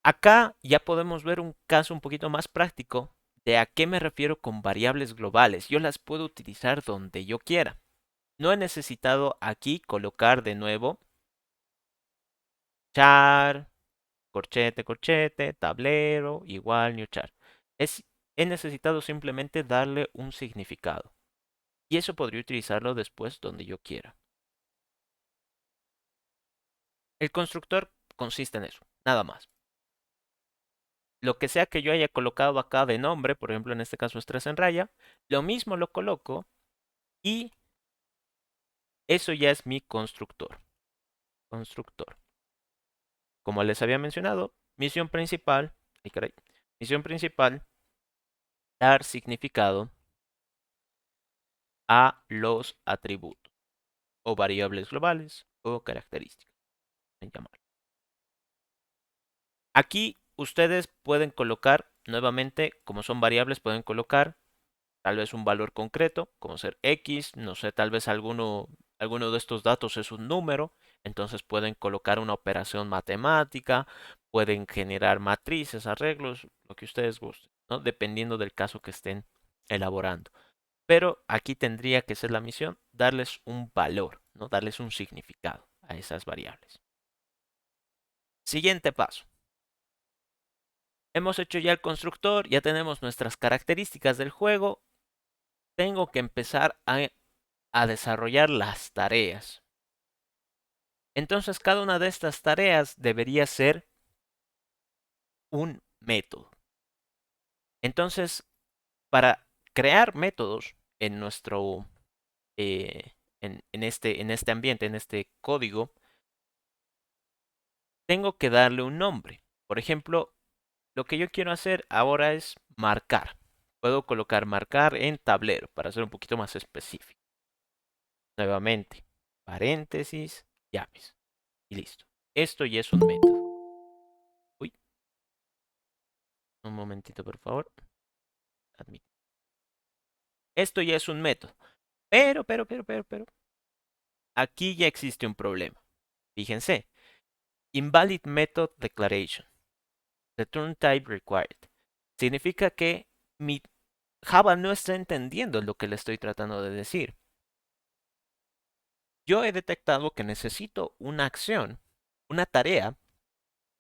S1: Acá ya podemos ver un caso un poquito más práctico de a qué me refiero con variables globales. Yo las puedo utilizar donde yo quiera. No he necesitado aquí colocar de nuevo char, corchete, corchete, tablero, igual, new char. He necesitado simplemente darle un significado. Y eso podría utilizarlo después donde yo quiera. El constructor consiste en eso, nada más. Lo que sea que yo haya colocado acá de nombre, por ejemplo en este caso es 3 en raya, lo mismo lo coloco y eso ya es mi constructor. Constructor. Como les había mencionado, misión principal, ay caray, misión principal, dar significado a los atributos o variables globales o características. Aquí ustedes pueden colocar nuevamente, como son variables, pueden colocar tal vez un valor concreto, como ser X, no sé, tal vez alguno de estos datos es un número, entonces pueden colocar una operación matemática, pueden generar matrices, arreglos, lo que ustedes gusten, ¿no? Dependiendo del caso que estén elaborando. Pero aquí tendría que ser la misión darles un valor, ¿no? Darles un significado a esas variables. Siguiente paso. Hemos hecho ya el constructor, ya tenemos nuestras características del juego. Tengo que empezar a desarrollar las tareas. Entonces cada una de estas tareas debería ser un método. Entonces, para crear métodos en nuestro, en este ambiente, en este código, tengo que darle un nombre. Por ejemplo, lo que yo quiero hacer ahora es marcar. Puedo colocar marcar en tablero para ser un poquito más específico. Nuevamente, paréntesis, llaves. Y listo. Esto ya es un método. Uy, un momentito, por favor. Admit. Esto ya es un método. Pero. Aquí ya existe un problema. Fíjense. Invalid Method Declaration. Return Type Required. Significa que mi Java no está entendiendo lo que le estoy tratando de decir. Yo he detectado que necesito una acción, una tarea.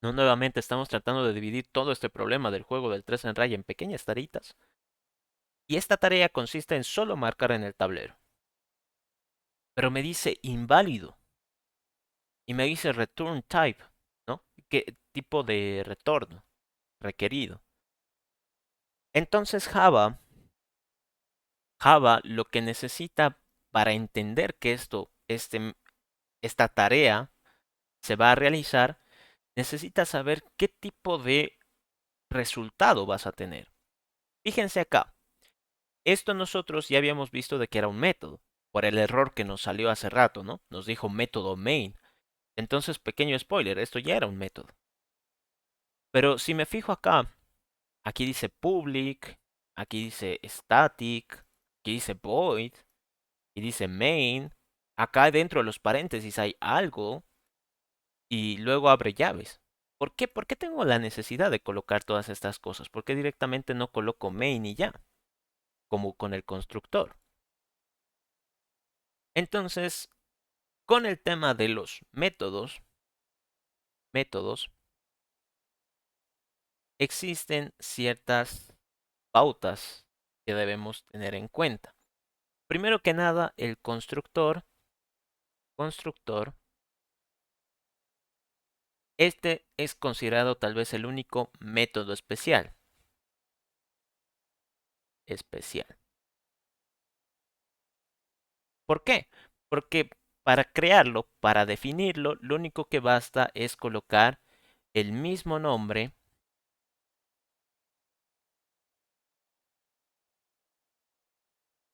S1: No, nuevamente estamos tratando de dividir todo este problema del juego del 3 en raya en pequeñas tareitas. Y esta tarea consiste en solo marcar en el tablero. Pero me dice inválido. Y me dice return type, ¿no? ¿Qué tipo de retorno requerido? Entonces Java lo que necesita para entender que esta tarea se va a realizar, necesita saber qué tipo de resultado vas a tener. Fíjense acá, esto nosotros ya habíamos visto de que era un método, por el error que nos salió hace rato, ¿no? Nos dijo método main. Entonces, pequeño spoiler, esto ya era un método. Pero si me fijo acá, aquí dice public, aquí dice static, aquí dice void y dice main. Acá dentro de los paréntesis hay algo y luego abre llaves. ¿Por qué? ¿Por qué tengo la necesidad de colocar todas estas cosas? ¿Por qué directamente no coloco main y ya? Como con el constructor. Entonces, con el tema de los métodos, existen ciertas pautas que debemos tener en cuenta. Primero que nada, el constructor, este es considerado tal vez el único método especial. ¿Por qué? Porque para crearlo, para definirlo, lo único que basta es colocar el mismo nombre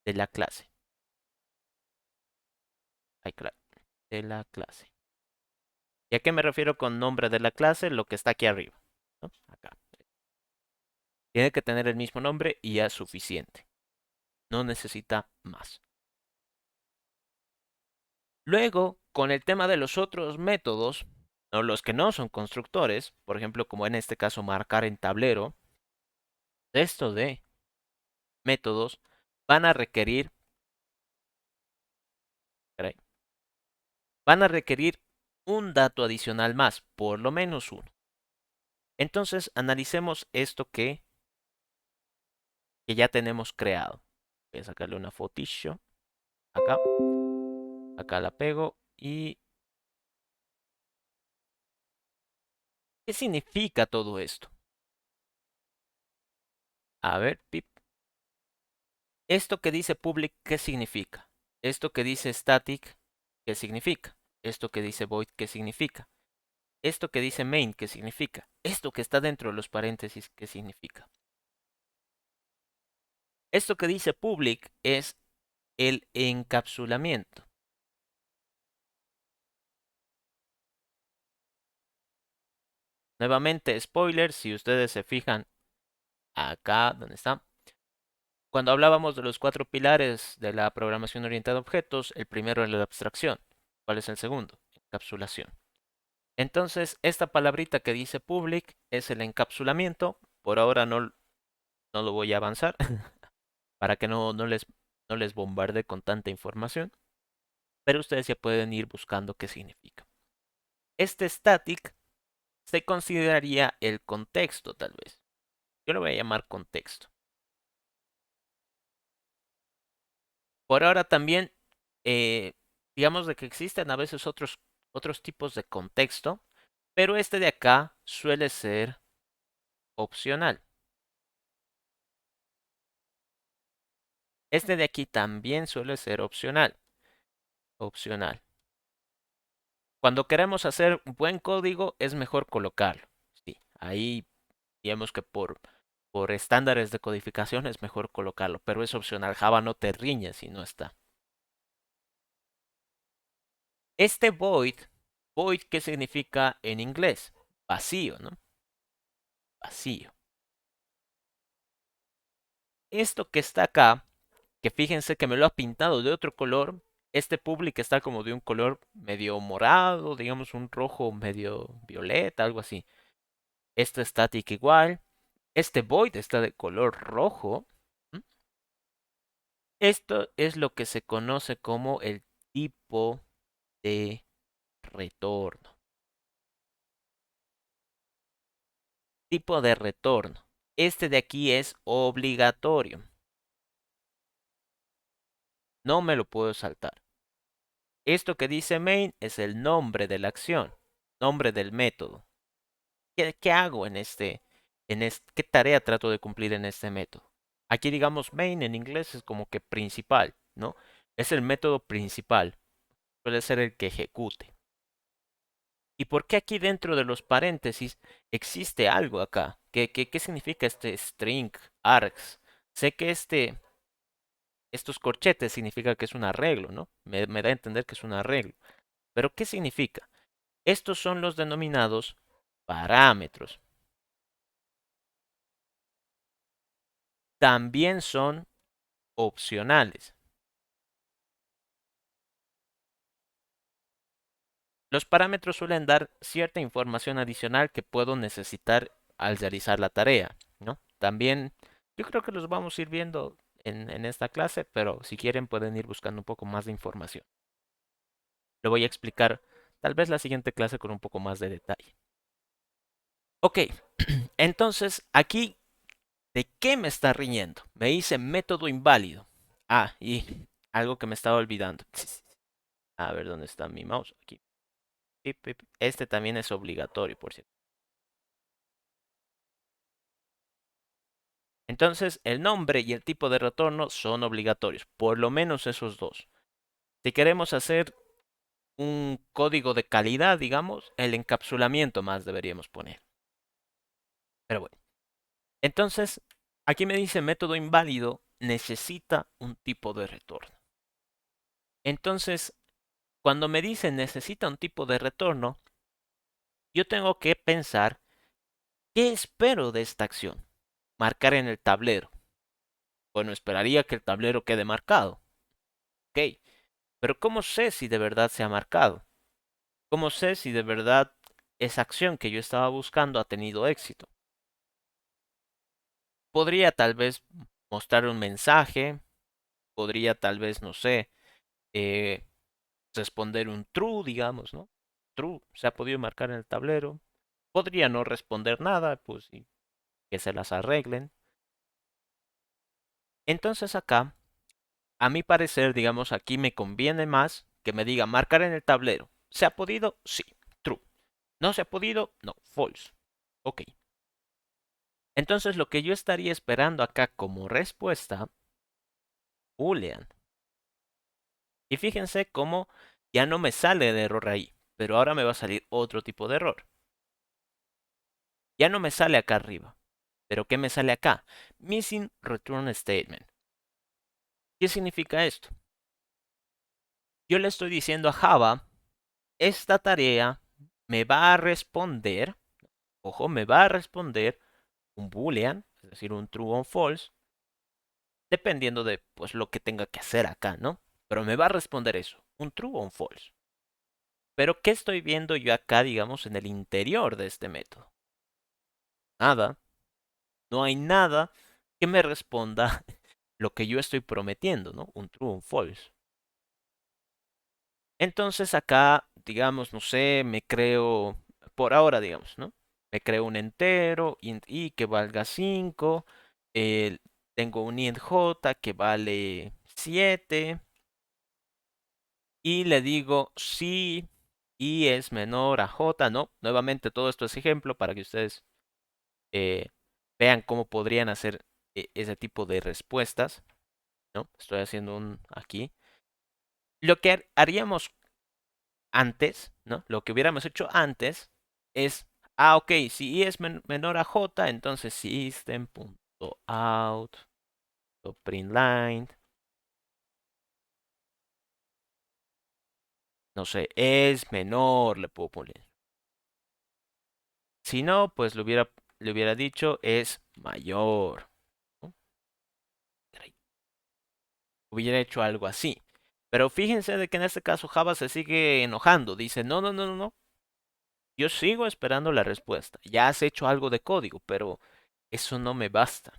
S1: de la clase. De la clase. ¿Y a qué me refiero con nombre de la clase? Lo que está aquí arriba, ¿no? Acá. Tiene que tener el mismo nombre y ya es suficiente. No necesita más. Luego, con el tema de los otros métodos, o los que no son constructores, por ejemplo, como en este caso marcar en tablero, esto de métodos van a requerir, van a requerir un dato adicional más, por lo menos uno. Entonces, analicemos esto que ya tenemos creado. Voy a sacarle una fotillo. Acá. Acá la pego. ¿Y qué significa todo esto? A ver, pip. Esto que dice public, ¿qué significa? Esto que dice static, ¿qué significa? Esto que dice void, ¿qué significa? Esto que dice main, ¿qué significa? Esto que está dentro de los paréntesis, ¿qué significa? Esto que dice public es el encapsulamiento. Nuevamente, spoiler, si ustedes se fijan acá, ¿dónde está? Cuando hablábamos de los 4 pilares de la programación orientada a objetos, el primero es la abstracción. ¿Cuál es el segundo? Encapsulación. Entonces, esta palabrita que dice public es el encapsulamiento. Por ahora no lo voy a avanzar para que no les bombarde con tanta información. Pero ustedes ya pueden ir buscando qué significa. Este static se consideraría el contexto, tal vez. Yo lo voy a llamar contexto. Por ahora también, digamos de que existen a veces otros tipos de contexto, pero este de acá suele ser opcional. Este de aquí también suele ser opcional. Opcional. Cuando queremos hacer buen código, es mejor colocarlo. Sí, ahí digamos que por estándares de codificación es mejor colocarlo, pero es opcional. Java no te riñe si no está. Este void, ¿qué significa en inglés? Vacío, ¿no? Vacío. Esto que está acá que fíjense que me lo ha pintado de otro color. Este public está como de un color medio morado, digamos un rojo medio violeta, algo así. Este static igual. Este void está de color rojo. ¿Mm? Esto es lo que se conoce como el tipo de retorno. Tipo de retorno. Este de aquí es obligatorio. No me lo puedo saltar. Esto que dice main es el nombre de la acción, nombre del método. ¿Qué hago qué tarea trato de cumplir en este método? Aquí digamos main en inglés es como que principal, ¿no? Es el método principal, suele ser el que ejecute. ¿Y por qué aquí dentro de los paréntesis existe algo acá? ¿Qué significa este string args? Sé que estos corchetes significa que es un arreglo, ¿no? Me da a entender que es un arreglo. Pero ¿qué significa? Estos son los denominados parámetros. También son opcionales. Los parámetros suelen dar cierta información adicional que puedo necesitar al realizar la tarea, ¿no? También yo creo que los vamos a ir viendo en esta clase, pero si quieren pueden ir buscando un poco más de información. Lo voy a explicar tal vez la siguiente clase con un poco más de detalle. Ok, entonces aquí, ¿de qué me está riñendo? Me dice método inválido. Ah, y algo que me estaba olvidando. A ver dónde está mi mouse. Aquí. Este también es obligatorio, por cierto. Entonces, el nombre y el tipo de retorno son obligatorios, por lo menos esos dos. Si queremos hacer un código de calidad, digamos, el encapsulamiento más deberíamos poner. Pero bueno. Entonces, aquí me dice método inválido necesita un tipo de retorno. Entonces, cuando me dice necesita un tipo de retorno, yo tengo que pensar qué espero de esta acción. Marcar en el tablero. Bueno, esperaría que el tablero quede marcado. Ok, pero ¿cómo sé si de verdad se ha marcado? ¿Cómo sé si de verdad esa acción que yo estaba buscando ha tenido éxito? Podría tal vez mostrar un mensaje, podría tal vez, no sé, eh, responder un true, digamos, ¿no? True, se ha podido marcar en el tablero. Podría no responder nada, pues y que se las arreglen. Entonces acá, a mi parecer, digamos, aquí me conviene más que me diga marcar en el tablero. ¿Se ha podido? Sí, true. ¿No se ha podido? No, false. Ok. Entonces lo que yo estaría esperando acá como respuesta, boolean. Y fíjense cómo ya no me sale de error ahí, pero ahora me va a salir otro tipo de error. Ya no me sale acá arriba. Pero ¿qué me sale acá? Missing return statement. ¿Qué significa esto? Yo le estoy diciendo a Java, esta tarea me va a responder, ojo, me va a responder un boolean, es decir, un true o false, dependiendo de pues lo que tenga que hacer acá, ¿no? Pero me va a responder eso, un true o un false. Pero ¿qué estoy viendo yo acá, digamos, en el interior de este método? Nada, no hay nada que me responda lo que yo estoy prometiendo, ¿no? Un true o un false. Entonces acá, digamos, no sé, me creo, por ahora, digamos, ¿no? Me creo un entero, int i que valga 5, tengo un int j que vale 7, y le digo si i es menor a j, ¿no? Nuevamente todo esto es ejemplo para que ustedes eh, vean cómo podrían hacer ese tipo de respuestas, ¿no? Estoy haciendo un aquí. Lo que haríamos antes, ¿no? Lo que hubiéramos hecho antes es, ok, si i es menor a j, entonces system.out.println, no sé, es menor, le puedo poner. Si no, pues le hubiera dicho es mayor, ¿no? hubiera hecho algo así. Pero fíjense de que en este caso Java se sigue enojando. Dice, no, no, no, no, no. Yo sigo esperando la respuesta. Ya has hecho algo de código, pero eso no me basta.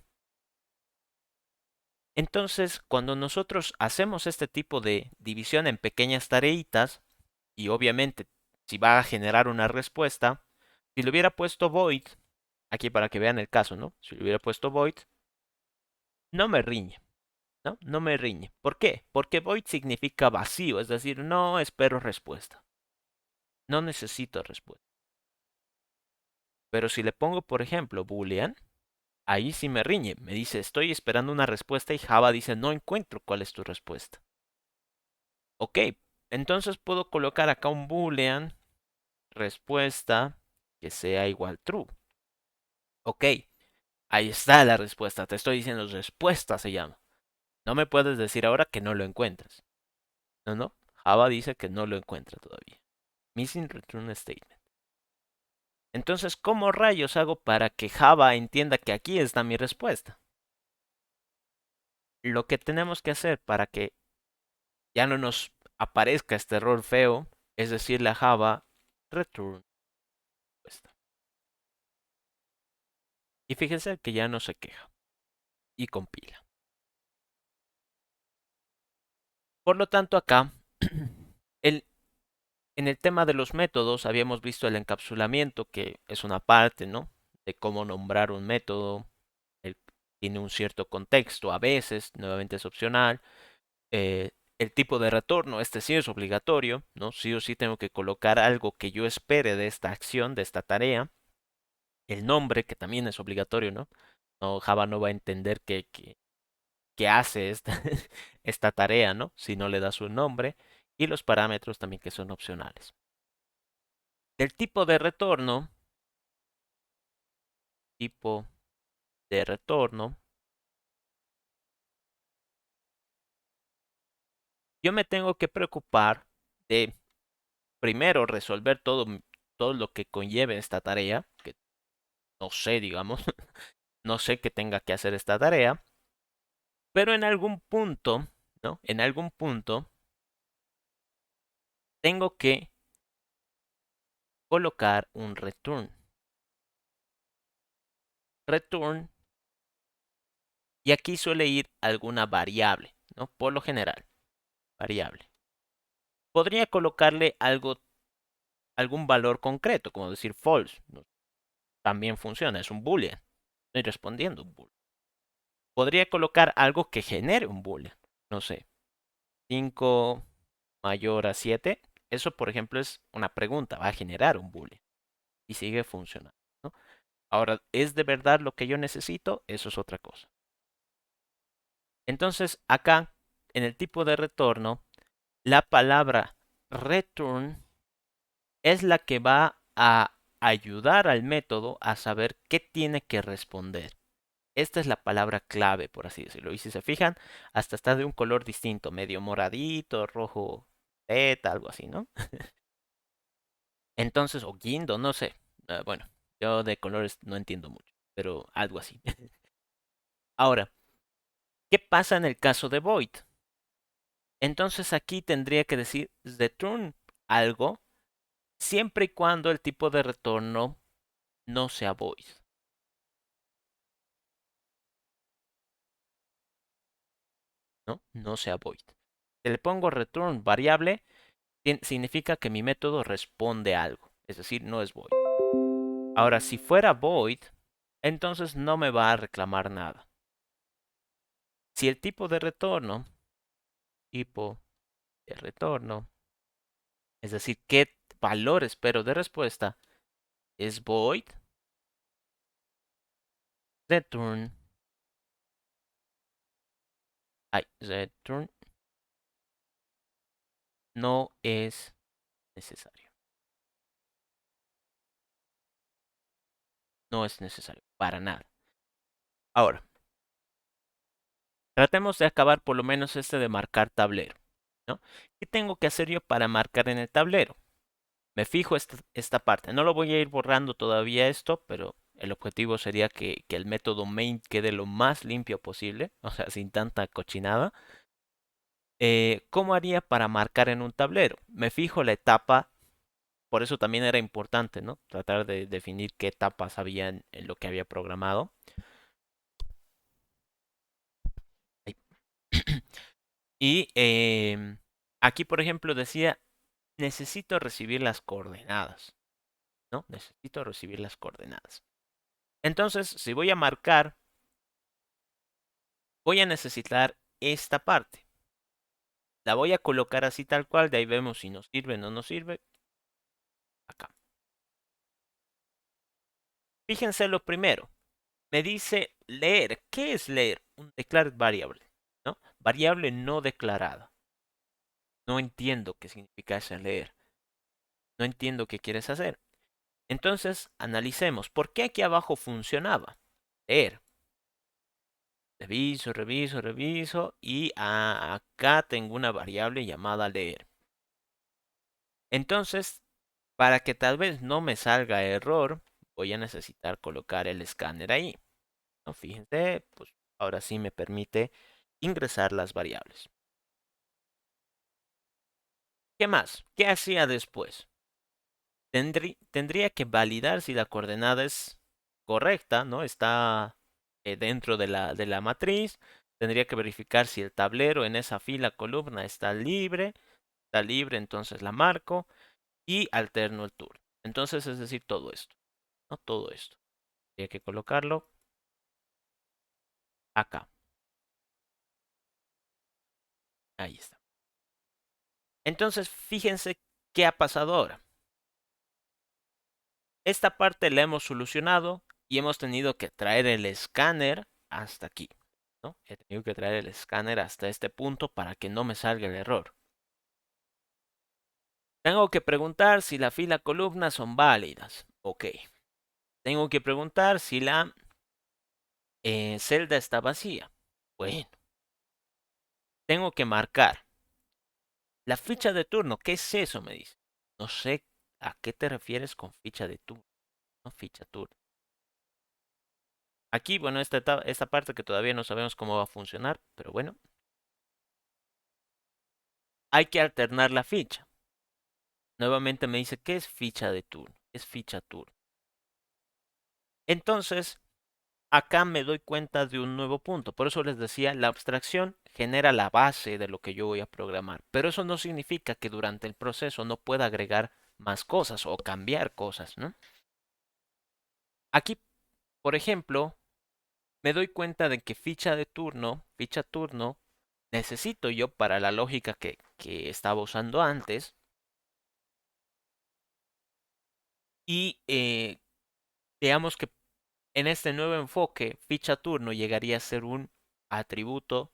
S1: Entonces, cuando nosotros hacemos este tipo de división en pequeñas tareitas, y obviamente si va a generar una respuesta, si le hubiera puesto void, aquí para que vean el caso, ¿no? Si le hubiera puesto void, no me riñe, ¿no? No me riñe. ¿Por qué? Porque void significa vacío, es decir, no espero respuesta. No necesito respuesta. Pero si le pongo, por ejemplo, boolean, ahí sí me riñe. Me dice, estoy esperando una respuesta y Java dice, no encuentro cuál es tu respuesta. Ok, entonces puedo colocar acá un boolean respuesta que sea igual true. Ok, ahí está la respuesta. Te estoy diciendo respuesta se llama. No me puedes decir ahora que no lo encuentras. No, no. Java dice que no lo encuentra todavía. Missing return statement. Entonces, ¿cómo rayos hago para que Java entienda que aquí está mi respuesta? Lo que tenemos que hacer para que ya no nos aparezca este error feo es decirle a Java return respuesta. Y fíjense que ya no se queja y compila. Por lo tanto, acá, el, en el tema de los métodos, habíamos visto el encapsulamiento, que es una parte, ¿no? De cómo nombrar un método. El, tiene un cierto contexto, a veces, nuevamente es opcional. El tipo de retorno, este sí es obligatorio, ¿no? Sí o sí tengo que colocar algo que yo espere de esta acción, de esta tarea. El nombre, que también es obligatorio, ¿no? No, Java no va a entender que hace esta, esta tarea, ¿no? Si no le da su nombre. Y los parámetros también que son opcionales. Del tipo de retorno, tipo de retorno, yo me tengo que preocupar de primero resolver todo lo que conlleve esta tarea, que no sé, digamos, no sé que tenga que hacer esta tarea, pero en algún punto, ¿no? En algún punto tengo que colocar un return. Return, y aquí suele ir alguna variable, ¿no? Por lo general, variable. Podría colocarle algún valor concreto, como decir false, ¿no? También funciona, es un boolean. Estoy respondiendo un boolean. Podría colocar algo que genere un boolean. No sé, 5 mayor a 7. Eso, por ejemplo, es una pregunta, va a generar un boolean y sigue funcionando, ¿no? Ahora, ¿es de verdad lo que yo necesito? Eso es otra cosa. Entonces, acá, en el tipo de retorno, la palabra return es la que va a ayudar al método a saber qué tiene que responder. Esta es la palabra clave, por así decirlo. Y si se fijan, hasta está de un color distinto, medio moradito, rojo, beta, algo así, ¿no? Entonces, o guindo, no sé. Bueno, yo de colores no entiendo mucho, pero algo así. Ahora, ¿qué pasa en el caso de void? Entonces aquí tendría que decir return algo siempre y cuando el tipo de retorno no sea void, ¿no? No sea void. Si le pongo return variable, significa que mi método responde algo, es decir, no es void. Ahora, si fuera void, entonces no me va a reclamar nada. Si el tipo de retorno, es decir, qué valor espero de respuesta, es void, return, return no es necesario. No es necesario, para nada. Ahora, tratemos de acabar por lo menos este de marcar tablero, ¿no? ¿Qué tengo que hacer yo para marcar en el tablero? Me fijo esta parte. No lo voy a ir borrando todavía esto, pero el objetivo sería que el método main quede lo más limpio posible, o sea, sin tanta cochinada. ¿Cómo haría para marcar en un tablero? Me fijo la etapa, por eso también era importante, ¿no? Tratar de definir qué etapas había en lo que había programado. Ay. Y aquí, por ejemplo, decía, necesito recibir las coordenadas, ¿no? Necesito recibir las coordenadas. Entonces, si voy a marcar, voy a necesitar esta parte. La voy a colocar así tal cual, de ahí vemos si nos sirve o no nos sirve. Acá. Fíjense lo primero. Me dice leer. ¿Qué es leer? Un declared variable, ¿no? Variable no declarada. No entiendo qué significa ese leer. No entiendo qué quieres hacer. Entonces, analicemos. ¿Por qué aquí abajo funcionaba? Leer. Reviso, reviso, reviso. Y acá tengo una variable llamada leer. Entonces, para que tal vez no me salga error, voy a necesitar colocar el escáner ahí. ¿No? Fíjense, pues ahora sí me permite ingresar las variables. ¿Qué más? ¿Qué hacía después? Tendría que validar si la coordenada es correcta, ¿no? Está dentro de la matriz. Tendría que verificar si el tablero en esa fila, columna está libre. Está libre, entonces la marco y alterno el turno. Entonces, es decir, todo esto, ¿no? Todo esto. Tendría que colocarlo acá. Ahí está. Entonces, fíjense qué ha pasado ahora. Esta parte la hemos solucionado y hemos tenido que traer el escáner hasta aquí, ¿no? He tenido que traer el escáner hasta este punto para que no me salga el error. Tengo que preguntar si la fila columna son válidas. Ok. Tengo que preguntar si la celda está vacía. Bueno. Tengo que marcar la ficha de turno. ¿Qué es eso? Me dice. No sé a qué te refieres con ficha de turno. No ficha turno. Aquí, bueno, esta parte que todavía no sabemos cómo va a funcionar, pero bueno, hay que alternar la ficha. Nuevamente me dice, ¿qué es ficha de turno? Es ficha turno. Entonces, acá me doy cuenta de un nuevo punto. Por eso les decía, la abstracción genera la base de lo que yo voy a programar. Pero eso no significa que durante el proceso no pueda agregar más cosas o cambiar cosas, ¿no? Aquí, por ejemplo, me doy cuenta de que ficha turno, necesito yo para la lógica que estaba usando antes. Y digamos que en este nuevo enfoque, ficha turno llegaría a ser un atributo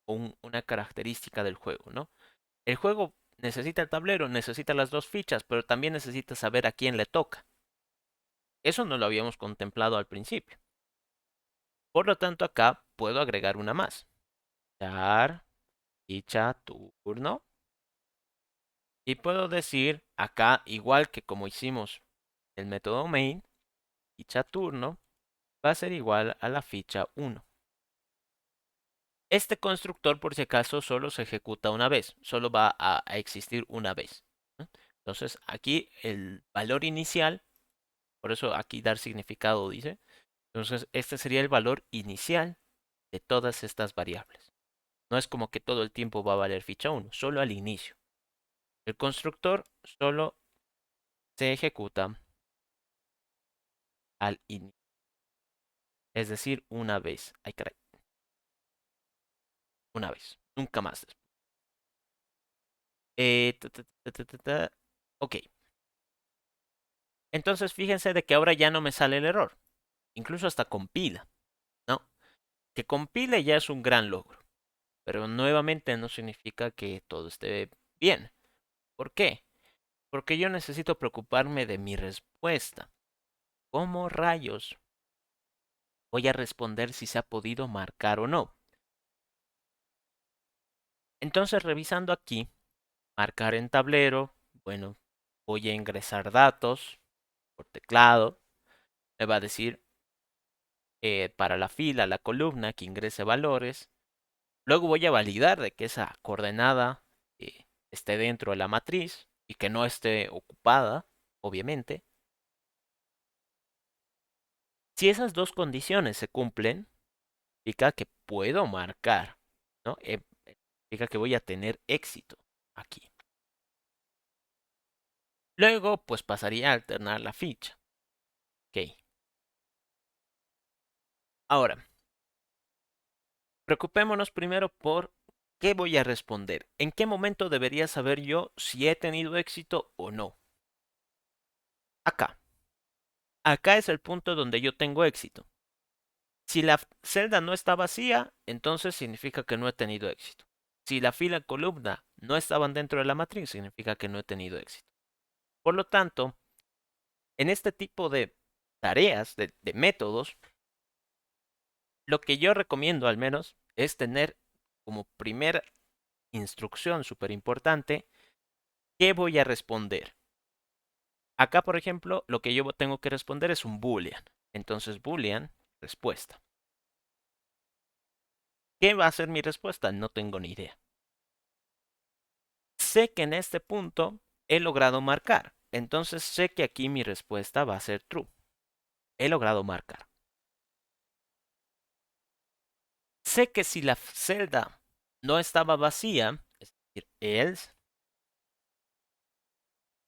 S1: o una característica del juego, ¿no? El juego necesita el tablero, necesita las dos fichas, pero también necesita saber a quién le toca. Eso no lo habíamos contemplado al principio. Por lo tanto, acá puedo agregar una más. Dar ficha turno. Y puedo decir acá, igual que como hicimos el método main, ficha turno va a ser igual a la ficha 1. Este constructor, por si acaso, solo se ejecuta una vez, solo va a existir una vez, ¿no? Entonces, aquí el valor inicial, por eso aquí dar significado dice, entonces este sería el valor inicial de todas estas variables. No es como que todo el tiempo va a valer ficha 1, solo al inicio. El constructor solo se ejecuta al inicio, es decir, una vez. Ay, caray, una vez, nunca más. Ok, entonces fíjense de que ahora ya no me sale el error. Incluso hasta compila, ¿no? Que compile ya es un gran logro, pero nuevamente no significa que todo esté bien. ¿Por qué? Porque yo necesito preocuparme de mi respuesta. ¿Cómo rayos voy a responder si se ha podido marcar o no? Entonces, revisando aquí, marcar en tablero, bueno, voy a ingresar datos por teclado, me va a decir para la fila, la columna que ingrese valores, Luego voy a validar de que esa coordenada esté dentro de la matriz y que no esté ocupada, obviamente. Si esas dos condiciones se cumplen, significa que puedo marcar, ¿no? Significa que voy a tener éxito aquí. Luego, pues pasaría a alternar la ficha. Ok. Ahora, preocupémonos primero por qué voy a responder. ¿En qué momento debería saber yo si he tenido éxito o no? Acá. Acá es el punto donde yo tengo éxito. Si la celda no está vacía, entonces significa que no he tenido éxito. Si la fila y columna no estaban dentro de la matriz, significa que no he tenido éxito. Por lo tanto, en este tipo de tareas, de métodos, lo que yo recomiendo al menos es tener como primera instrucción súper importante qué voy a responder. Acá, por ejemplo, lo que yo tengo que responder es un boolean. Entonces, boolean, respuesta. ¿Qué va a ser mi respuesta? No tengo ni idea. Sé que en este punto he logrado marcar. Entonces sé que aquí mi respuesta va a ser true. He logrado marcar. Sé que si la celda no estaba vacía, es decir, else,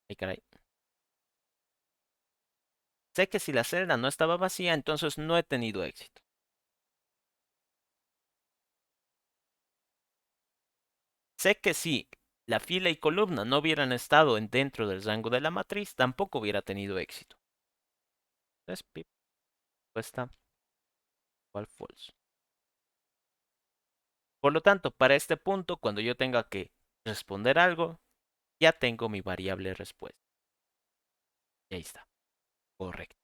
S1: ay caray, sé que si la celda no estaba vacía, entonces no he tenido éxito. Sé que si la fila y columna no hubieran estado dentro del rango de la matriz, tampoco hubiera tenido éxito. Entonces, pip, respuesta igual false. Por lo tanto, para este punto, cuando yo tenga que responder algo, ya tengo mi variable respuesta. Y ahí está. Correcto.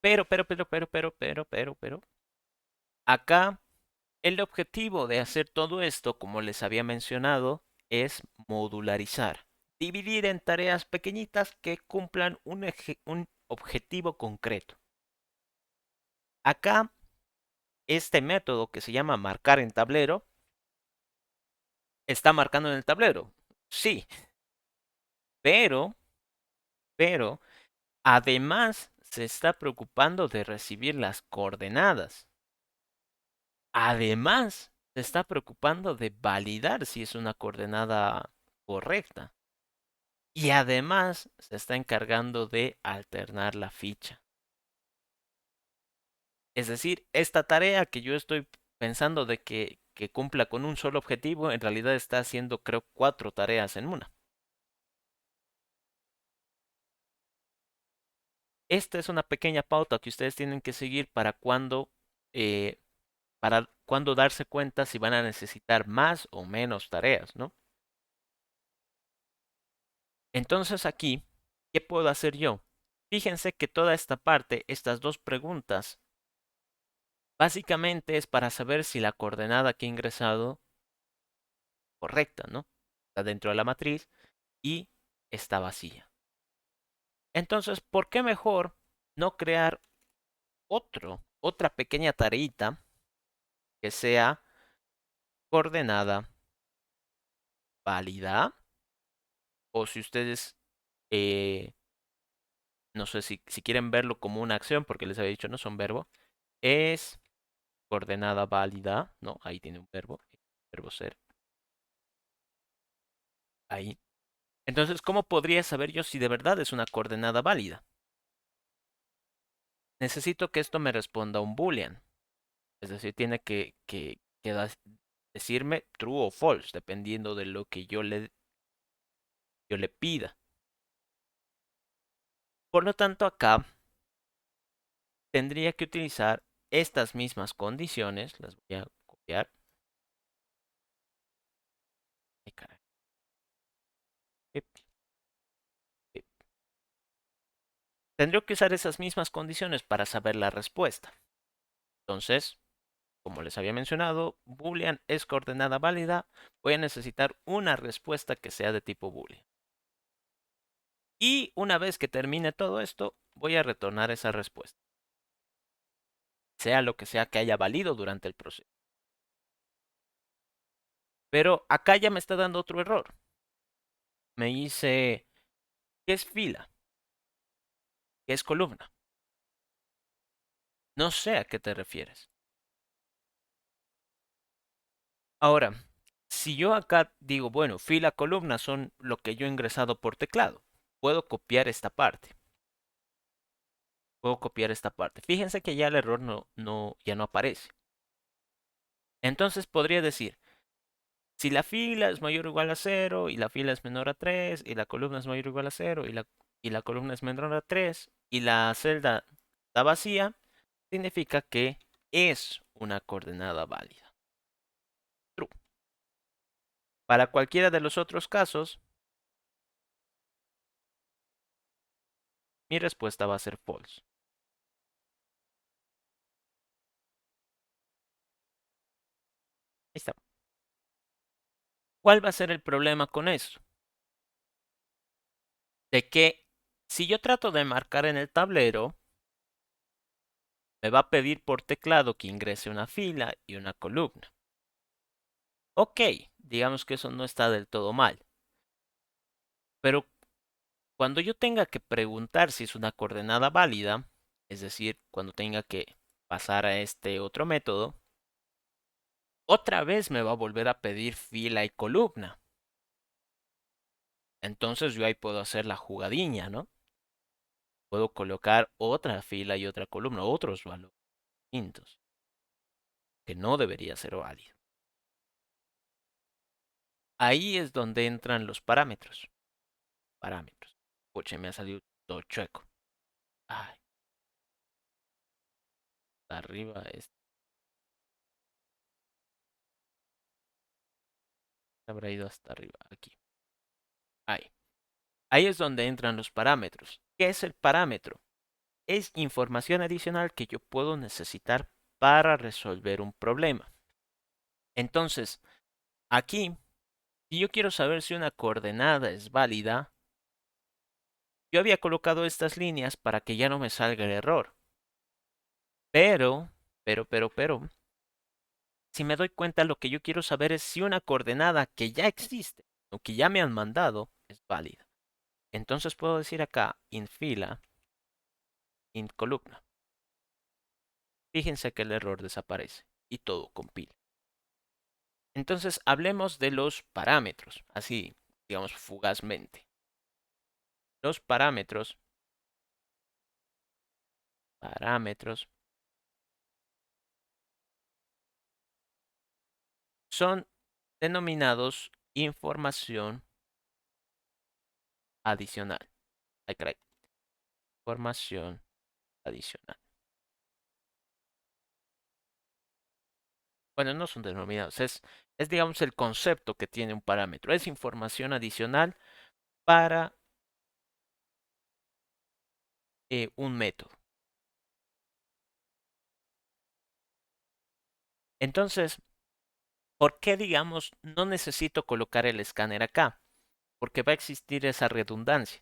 S1: Pero. Acá el objetivo de hacer todo esto, como les había mencionado, es modularizar. Dividir en tareas pequeñitas que cumplan un objetivo concreto. Acá, este método que se llama marcar en tablero, está marcando en el tablero. Sí, pero, pero, además se está preocupando de recibir las coordenadas. Además, se está preocupando de validar si es una coordenada correcta. Y además, se está encargando de alternar la ficha. Es decir, esta tarea que yo estoy pensando de que cumpla con un solo objetivo, en realidad está haciendo, creo, 4 tareas en una. Esta es una pequeña pauta que ustedes tienen que seguir eh, para cuando darse cuenta si van a necesitar más o menos tareas, ¿no? Entonces aquí, ¿qué puedo hacer yo? Fíjense que toda esta parte, estas dos preguntas, básicamente es para saber si la coordenada que he ingresado es correcta, ¿no? Está dentro de la matriz y está vacía. Entonces, ¿por qué mejor no crear otra pequeña tareita que sea coordenada válida? O si ustedes, eh, no sé si quieren verlo como una acción, porque les había dicho no son verbo, es coordenada válida, ¿no? Ahí tiene un verbo ser, ahí. Entonces, ¿cómo podría saber yo si de verdad es una coordenada válida? Necesito que esto me responda un boolean. Es decir, tiene que decirme true o false, dependiendo de lo que yo le pida. Por lo tanto, acá tendría que utilizar estas mismas condiciones. Las voy a copiar. Ay, caray. Tendría que usar esas mismas condiciones para saber la respuesta. Entonces, como les había mencionado, boolean es coordenada válida. Voy a necesitar una respuesta que sea de tipo boolean. Y una vez que termine todo esto, voy a retornar esa respuesta. sea lo que sea que haya valido durante el proceso. Pero acá ya me está dando otro error. Me dice, ¿qué es fila? ¿Qué es columna? No sé a qué te refieres. Ahora, si yo acá digo, bueno, fila, columna son lo que yo he ingresado por teclado, puedo copiar esta parte. Puedo copiar esta parte. Fíjense que ya el error ya no aparece. Entonces podría decir, si la fila es mayor o igual a 0 y la fila es menor a 3 y la columna es mayor o igual a 0 y la columna es menor a 3 y la celda está vacía, significa que es una coordenada válida. True. Para cualquiera de los otros casos, mi respuesta va a ser false. Ahí está. ¿Cuál va a ser el problema con eso? De que si yo trato de marcar en el tablero, me va a pedir por teclado que ingrese una fila y una columna. Ok, digamos que eso no está del todo mal. Pero cuando yo tenga que preguntar si es una coordenada válida, es decir, cuando tenga que pasar a este otro método, otra vez me va a volver a pedir fila y columna. Entonces yo ahí puedo hacer la jugadinha, ¿no? Puedo colocar otra fila y otra columna, otros valores distintos, que no debería ser válido. Ahí es donde entran los parámetros. Parámetros. Pucha, me ha salido todo chueco. Ay, hasta arriba habrá ido hasta arriba. Aquí. Ahí. Ahí es donde entran los parámetros. ¿Qué es el parámetro? Es información adicional que yo puedo necesitar para resolver un problema. Entonces, aquí, si yo quiero saber si una coordenada es válida, yo había colocado estas líneas para que ya no me salga el error. Pero, si me doy cuenta, lo que yo quiero saber es si una coordenada que ya existe o que ya me han mandado es válida. Entonces puedo decir acá, in fila, in columna. Fíjense que el error desaparece y todo compila. Entonces hablemos de los parámetros, así, digamos, fugazmente. Los parámetros son denominados información adicional. Ay, caray. Información adicional. Bueno, no son denominados, es digamos el concepto que tiene un parámetro. Es información adicional para un método. Entonces, ¿por qué digamos no necesito colocar el escáner acá? Porque va a existir esa redundancia.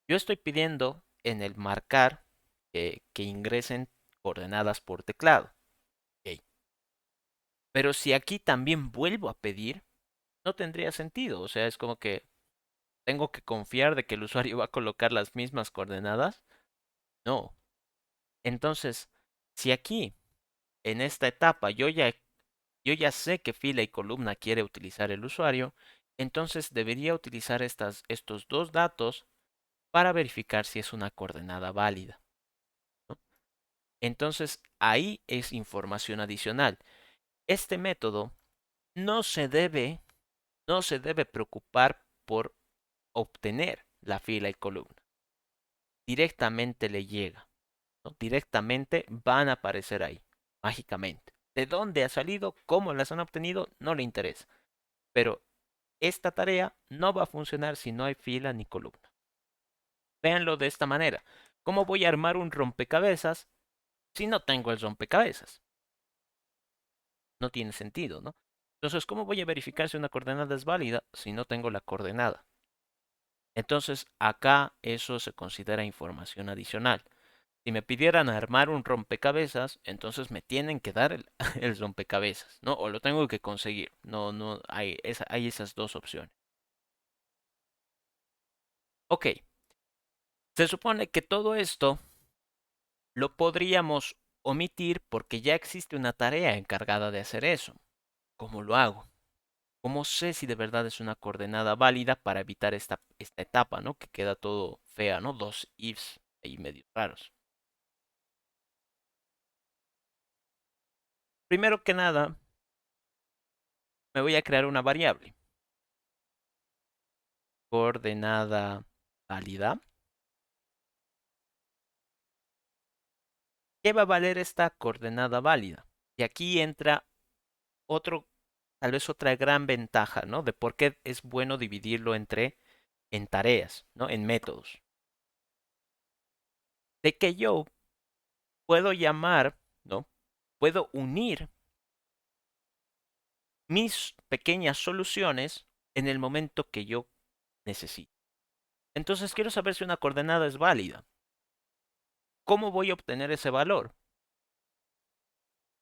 S1: Yo estoy pidiendo en el marcar que ingresen coordenadas por teclado. Ok. Pero si aquí también vuelvo a pedir, no tendría sentido. O sea, es como que tengo que confiar de que el usuario va a colocar las mismas coordenadas. No. Entonces, si aquí, en esta etapa, yo ya sé que fila y columna quiere utilizar el usuario, entonces debería utilizar estos dos datos para verificar si es una coordenada válida, ¿no? Entonces, ahí es información adicional. Este método no se debe, no se debe preocupar por obtener la fila y columna. Directamente le llega, ¿no? Directamente van a aparecer ahí, mágicamente. ¿De dónde ha salido? ¿Cómo las han obtenido? No le interesa. Pero esta tarea no va a funcionar si no hay fila ni columna. Véanlo de esta manera. ¿Cómo voy a armar un rompecabezas si no tengo el rompecabezas? No tiene sentido, ¿no? Entonces, ¿cómo voy a verificar si una coordenada es válida si no tengo la coordenada? Entonces, acá eso se considera información adicional. Si me pidieran armar un rompecabezas, entonces me tienen que dar el, el rompecabezas, ¿no? O lo tengo que conseguir. No, no, hay esas dos opciones. Ok, se supone que todo esto lo podríamos omitir porque ya existe una tarea encargada de hacer eso. ¿Cómo lo hago? ¿Cómo sé si de verdad es una coordenada válida para evitar esta etapa, ¿no? Que queda todo fea, ¿no? Dos ifs ahí medio raros. Primero que nada, me voy a crear una variable. Coordenada válida. ¿Qué va a valer esta coordenada válida? Y aquí entra otro, tal vez otra gran ventaja, ¿no? De por qué es bueno dividirlo en tareas, ¿no? En métodos. De que yo puedo llamar, ¿no? Puedo unir mis pequeñas soluciones en el momento que yo necesito. Entonces quiero saber si una coordenada es válida. ¿Cómo voy a obtener ese valor?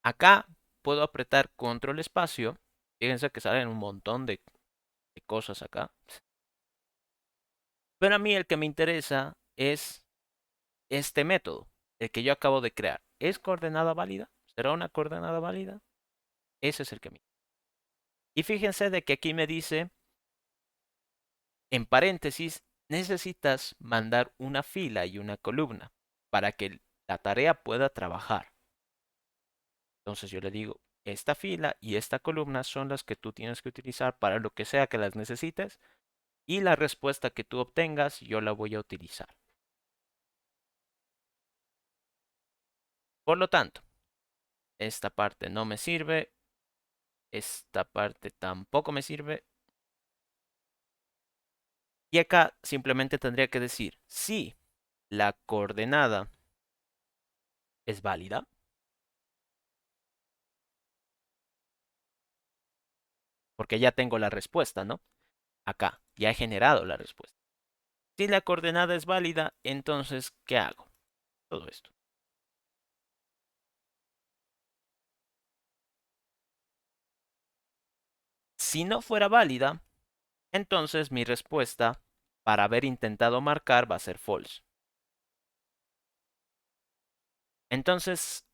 S1: Acá puedo apretar control espacio. Fíjense que salen un montón de cosas acá. Pero a mí el que me interesa es este método, el que yo acabo de crear. ¿Es coordenada válida? ¿Será una coordenada válida? Ese es el que me interesa. Y fíjense de que aquí me dice, en paréntesis, necesitas mandar una fila y una columna para que la tarea pueda trabajar. Entonces yo le digo, esta fila y esta columna son las que tú tienes que utilizar para lo que sea que las necesites y la respuesta que tú obtengas yo la voy a utilizar. Por lo tanto, esta parte no me sirve, esta parte tampoco me sirve. Y acá simplemente tendría que decir si la coordenada es válida, porque ya tengo la respuesta, ¿no? Acá, ya he generado la respuesta. Si la coordenada es válida, entonces, ¿qué hago? Todo esto. Si no fuera válida, entonces mi respuesta para haber intentado marcar va a ser false. Entonces,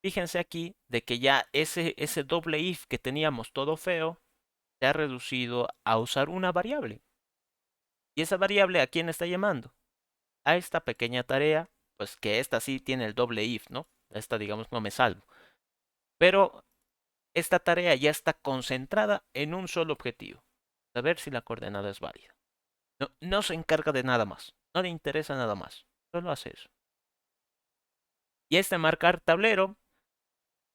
S1: fíjense aquí de que ya ese doble if que teníamos todo feo se ha reducido a usar una variable. ¿Y esa variable a quién está llamando? A esta pequeña tarea, pues que esta sí tiene el doble if, ¿no? Esta, digamos, no me salvo. Pero esta tarea ya está concentrada en un solo objetivo, saber si la coordenada es válida. No, no se encarga de nada más, no le interesa nada más, solo hace eso. Y este marcar tablero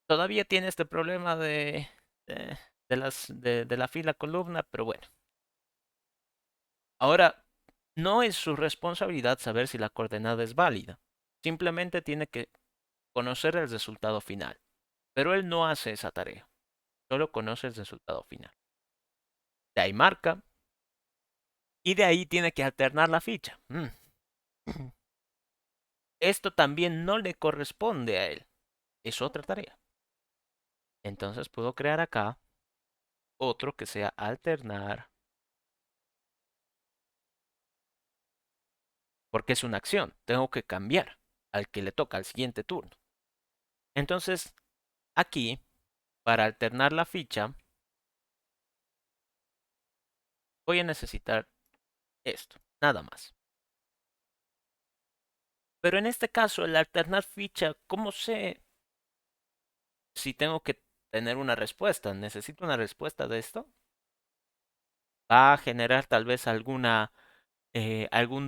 S1: todavía tiene este problema de la fila columna, pero bueno. Ahora, no es su responsabilidad saber si la coordenada es válida. Simplemente tiene que conocer el resultado final. Pero él no hace esa tarea, solo conoce el resultado final. De ahí marca y de ahí tiene que alternar la ficha. Esto también no le corresponde a él, es otra tarea. Entonces puedo crear acá otro que sea alternar, porque es una acción, tengo que cambiar al que le toca al siguiente turno. Entonces, aquí, para alternar la ficha, voy a necesitar esto, nada más. Pero en este caso, el alternar ficha, ¿cómo sé si tengo que tener una respuesta? ¿Necesito una respuesta de esto? ¿Va a generar tal vez algún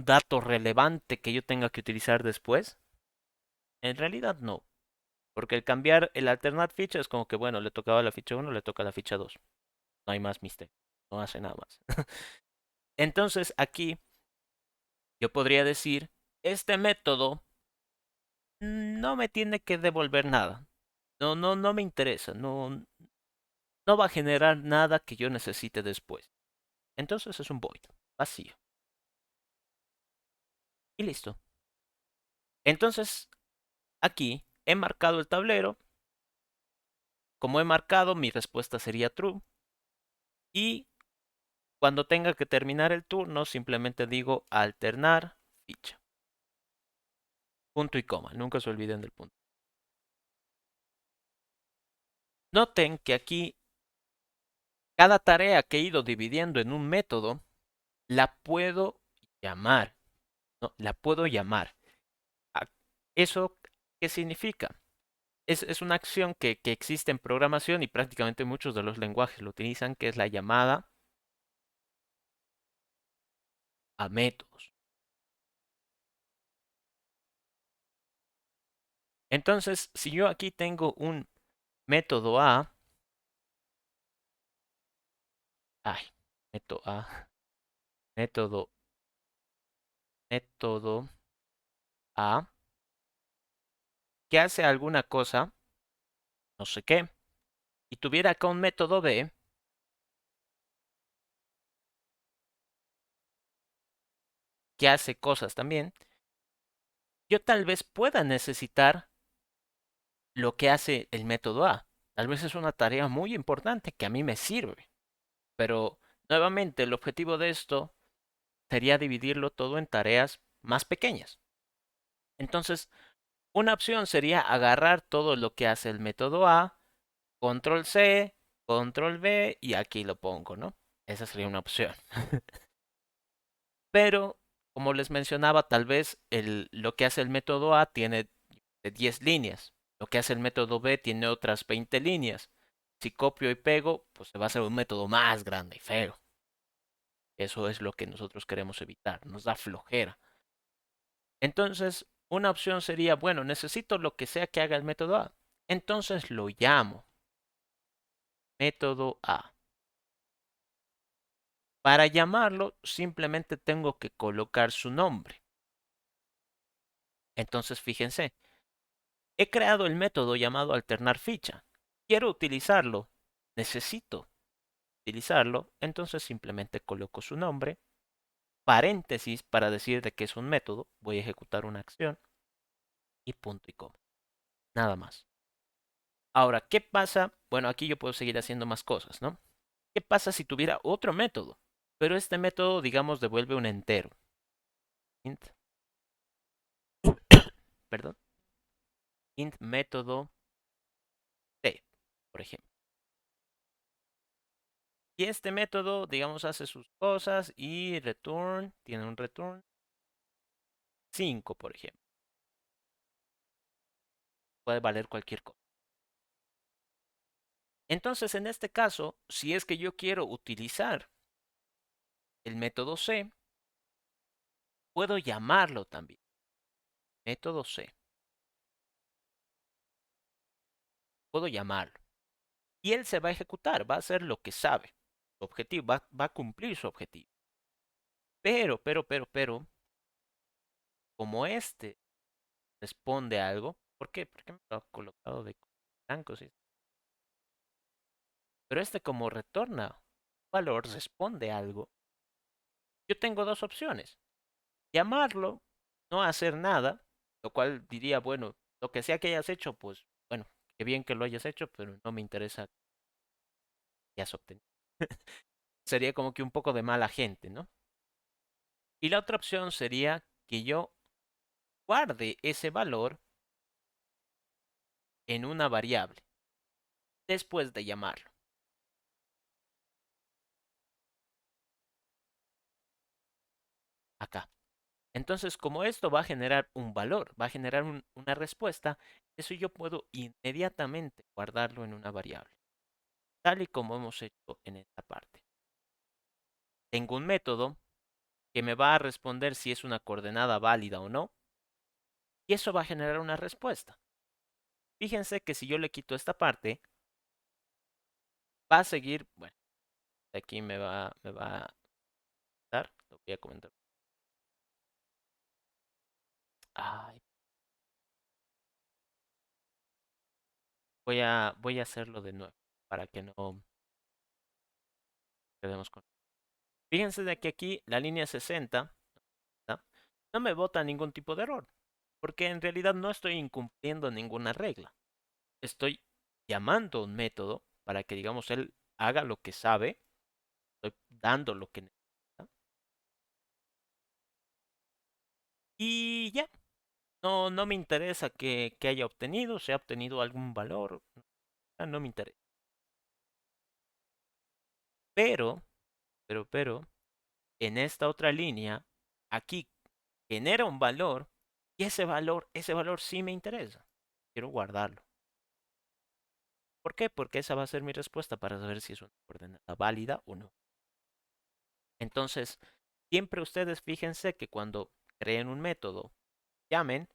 S1: dato relevante que yo tenga que utilizar después? En realidad no, porque el alternar ficha es como que, bueno, le tocaba la ficha 1, le toca la ficha 2. No hay más misterio, no hace nada más. Entonces aquí yo podría decir, este método no me tiene que devolver nada. No me interesa, no va a generar nada que yo necesite después. Entonces es un void, vacío. Y listo. Entonces, Aquí he marcado el tablero. Como he marcado, mi respuesta sería true. Y cuando tenga que terminar el turno, simplemente digo alternar ficha. Punto y coma. Nunca se olviden del punto. Noten que aquí cada tarea que he ido dividiendo en un método la puedo llamar. ¿No? La puedo llamar. ¿Eso qué significa? Es una acción que existe en programación y prácticamente muchos de los lenguajes lo utilizan, que es la llamada a métodos. Entonces, si yo aquí tengo un método A, ay, método A, método, método A, que hace alguna cosa, no sé qué, y tuviera acá un método B, que hace cosas también, yo tal vez pueda necesitar lo que hace el método A. Tal vez es una tarea muy importante que a mí me sirve, pero nuevamente el objetivo de esto sería dividirlo todo en tareas más pequeñas. Entonces, una opción sería agarrar todo lo que hace el método A, control C, control V y aquí lo pongo, ¿no? Esa sería una opción. Pero, como les mencionaba, tal vez lo que hace el método A tiene 10 líneas. Lo que hace el método B tiene otras 20 líneas. Si copio y pego, pues se va a hacer un método más grande y feo. Eso es lo que nosotros queremos evitar. Nos da flojera. Entonces, una opción sería, bueno, necesito lo que sea que haga el método A. Entonces lo llamo método A. Para llamarlo, simplemente tengo que colocar su nombre. Entonces, fíjense, he creado el método llamado alternar ficha. Quiero utilizarlo. Necesito utilizarlo. Entonces, simplemente coloco su nombre. Paréntesis para decir de que es un método. Voy a ejecutar una acción. Y punto y coma. Nada más. Ahora, ¿qué pasa? Bueno, aquí yo puedo seguir haciendo más cosas, ¿no? ¿Qué pasa si tuviera otro método? Pero este método, digamos, devuelve un entero. Int, perdón, int método t, por ejemplo. Y este método, digamos, hace sus cosas y return, tiene un return 5, por ejemplo. Puede valer cualquier cosa. Entonces, en este caso, si es que yo quiero utilizar el método C, puedo llamarlo también. Método C. Puedo llamarlo. Y él se va a ejecutar, va a hacer lo que sabe. Su objetivo, va a cumplir su objetivo. Pero, como este responde a algo, ¿por qué? Porque me lo ha colocado de blanco, ¿sí? Pero este como retorna valor, responde a algo, yo tengo dos opciones. Llamarlo, no hacer nada, lo cual diría, bueno, lo que sea que hayas hecho, pues bueno, qué bien que lo hayas hecho, pero no me interesa que hayas obtenido. Sería como que un poco de mala gente, ¿no? Y la otra opción sería que yo guarde ese valor en una variable después de llamarlo. Acá. Entonces, como esto va a generar un valor, va a generar una respuesta, eso yo puedo inmediatamente guardarlo en una variable, tal y como hemos hecho en esta parte. Tengo un método que me va a responder si es una coordenada válida o no, y eso va a generar una respuesta. Fíjense que si yo le quito esta parte, va a seguir, bueno, aquí me va a dar, lo voy a comentar. Ay, voy a hacerlo de nuevo para que no quedemos con. Fíjense de que aquí la línea 60 ¿no? No me bota ningún tipo de error. porque en realidad no estoy incumpliendo ninguna regla. Estoy llamando a un método para que, digamos, él haga lo que sabe, estoy dando lo que necesita y ya. No me interesa que haya obtenido, si ha obtenido algún valor, no me interesa. Pero, pero, en esta otra línea, aquí genera un valor y ese valor sí me interesa. Quiero guardarlo. ¿Por qué? Porque esa va a ser mi respuesta para saber si es una coordenada válida o no. Entonces, siempre ustedes fíjense que cuando creen un método, llamen,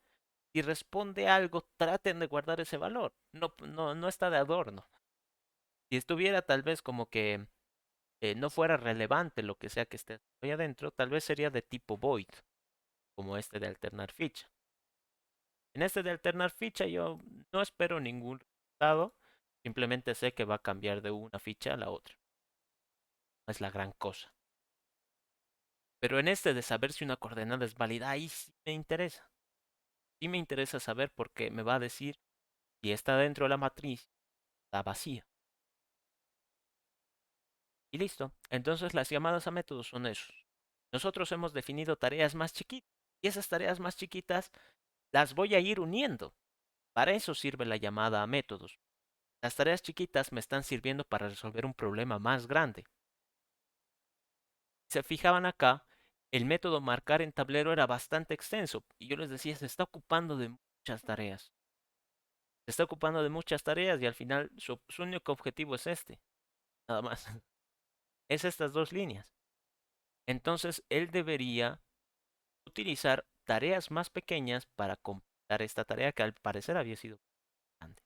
S1: si responde algo, traten de guardar ese valor. No está de adorno. Si estuviera tal vez como que no fuera relevante lo que sea que esté ahí adentro, tal vez sería de tipo void, como este de alternar ficha. En este de alternar ficha yo no espero ningún resultado, simplemente sé que va a cambiar de una ficha a la otra. No es la gran cosa. Pero en este de saber si una coordenada es válida, ahí sí me interesa. Sí me interesa saber porque me va a decir si está dentro de la matriz, está vacía. Y listo. Entonces las llamadas a métodos son esos. Nosotros hemos definido tareas más chiquitas y esas tareas más chiquitas las voy a ir uniendo. Para eso sirve la llamada a métodos. Las tareas chiquitas me están sirviendo para resolver un problema más grande. Si se fijaban acá, el método marcar en tablero era bastante extenso y yo les decía, se está ocupando de muchas tareas. Se está ocupando de muchas tareas y al final su único objetivo es este, nada más. Es estas dos líneas. Entonces él debería utilizar tareas más pequeñas para completar esta tarea que al parecer había sido grande.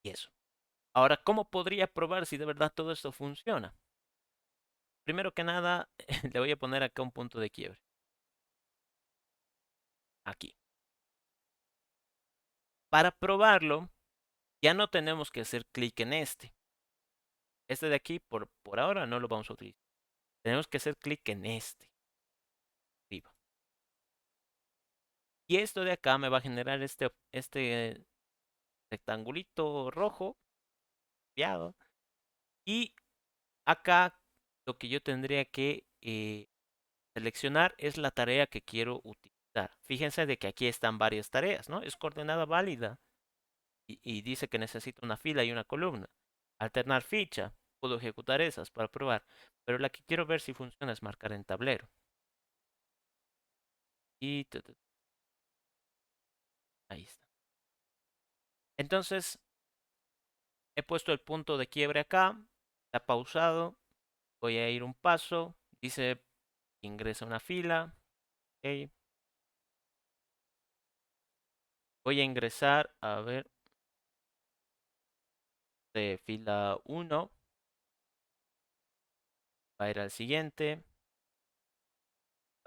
S1: Y eso. Ahora, ¿cómo podría probar si de verdad todo esto funciona? Primero que nada, le voy a poner acá un punto de quiebre. Aquí. Para probarlo, ya no tenemos que hacer clic en este. Este de aquí, por ahora, no lo vamos a utilizar. Tenemos que hacer clic en este. Arriba. Y esto de acá me va a generar este rectangulito rojo, piado. Y acá lo que yo tendría que seleccionar es la tarea que quiero utilizar. Fíjense de que aquí están varias tareas, ¿no? Es coordenada válida y dice que necesita una fila y una columna. Alternar ficha, puedo ejecutar esas para probar, pero la que quiero ver si funciona es marcar en tablero. Y ahí está. Entonces, he puesto el punto de quiebre acá, está pausado, voy a ir un paso, dice ingresa una fila, ok. Voy a ingresar, a ver, de fila 1, va a ir al siguiente,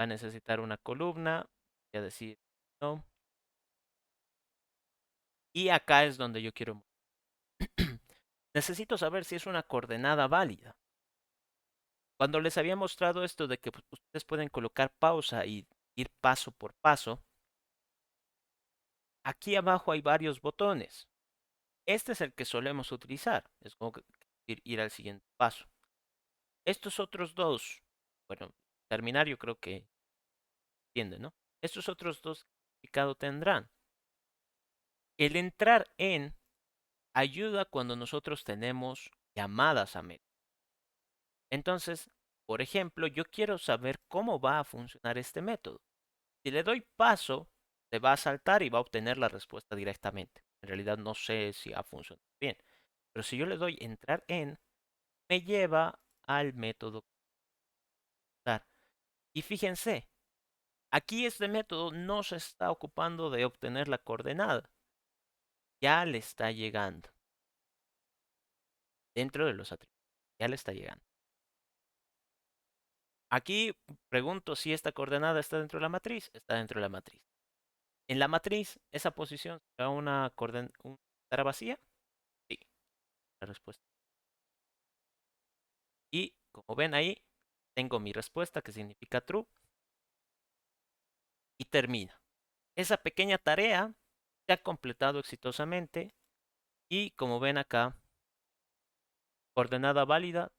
S1: va a necesitar una columna, voy a decir no, y acá es donde yo quiero. Necesito saber si es una coordenada válida. Cuando les había mostrado esto de que ustedes pueden colocar pausa y ir paso por paso, aquí abajo hay varios botones. Este es el que solemos utilizar, es como que ir al siguiente paso. Estos otros dos, bueno, terminar yo creo que entienden, ¿no? Estos otros dos significado tendrán. El entrar en ayuda cuando nosotros tenemos llamadas a método. Entonces, por ejemplo, yo quiero saber cómo va a funcionar este método. Si le doy paso, se va a saltar y va a obtener la respuesta directamente. En realidad no sé si ha funcionado bien. Pero si yo le doy entrar en, me lleva al método. Y fíjense, aquí este método no se está ocupando de obtener la coordenada. Ya le está llegando. Dentro de los atributos. Ya le está llegando. Aquí pregunto si esta coordenada está dentro de la matriz. Está dentro de la matriz. En la matriz, esa posición será una coordenada vacía. Sí, la respuesta. Y como ven ahí, tengo mi respuesta que significa true y termina. Esa pequeña tarea se ha completado exitosamente y como ven acá, coordenada válida,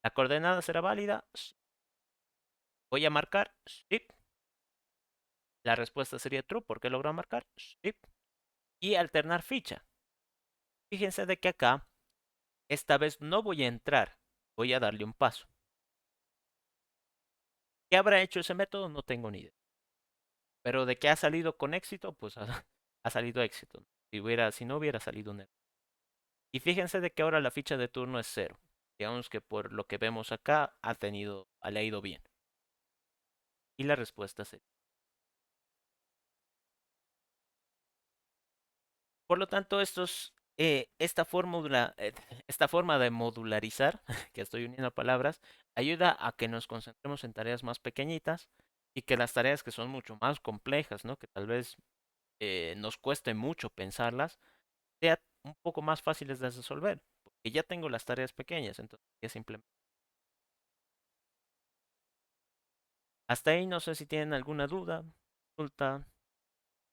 S1: la coordenada será válida, sí. Voy a marcar, sí. La respuesta sería true porque logró marcar, sí. Y alternar ficha. Fíjense de que acá, esta vez no voy a entrar, voy a darle un paso. ¿Qué habrá hecho ese método? No tengo ni idea. Pero de que ha salido con éxito, pues ha salido éxito. Si no hubiera salido un error. Y fíjense de que ahora la ficha de turno es cero. Digamos que por lo que vemos acá, le ha ido bien. Y la respuesta es por lo tanto, esta forma de modularizar, que estoy uniendo palabras, ayuda a que nos concentremos en tareas más pequeñitas y que las tareas que son mucho más complejas, ¿no? Que tal vez nos cueste mucho pensarlas, sea un poco más fáciles de resolver, porque ya tengo las tareas pequeñas, entonces ya simplemente. Hasta ahí no sé si tienen alguna duda, consulta,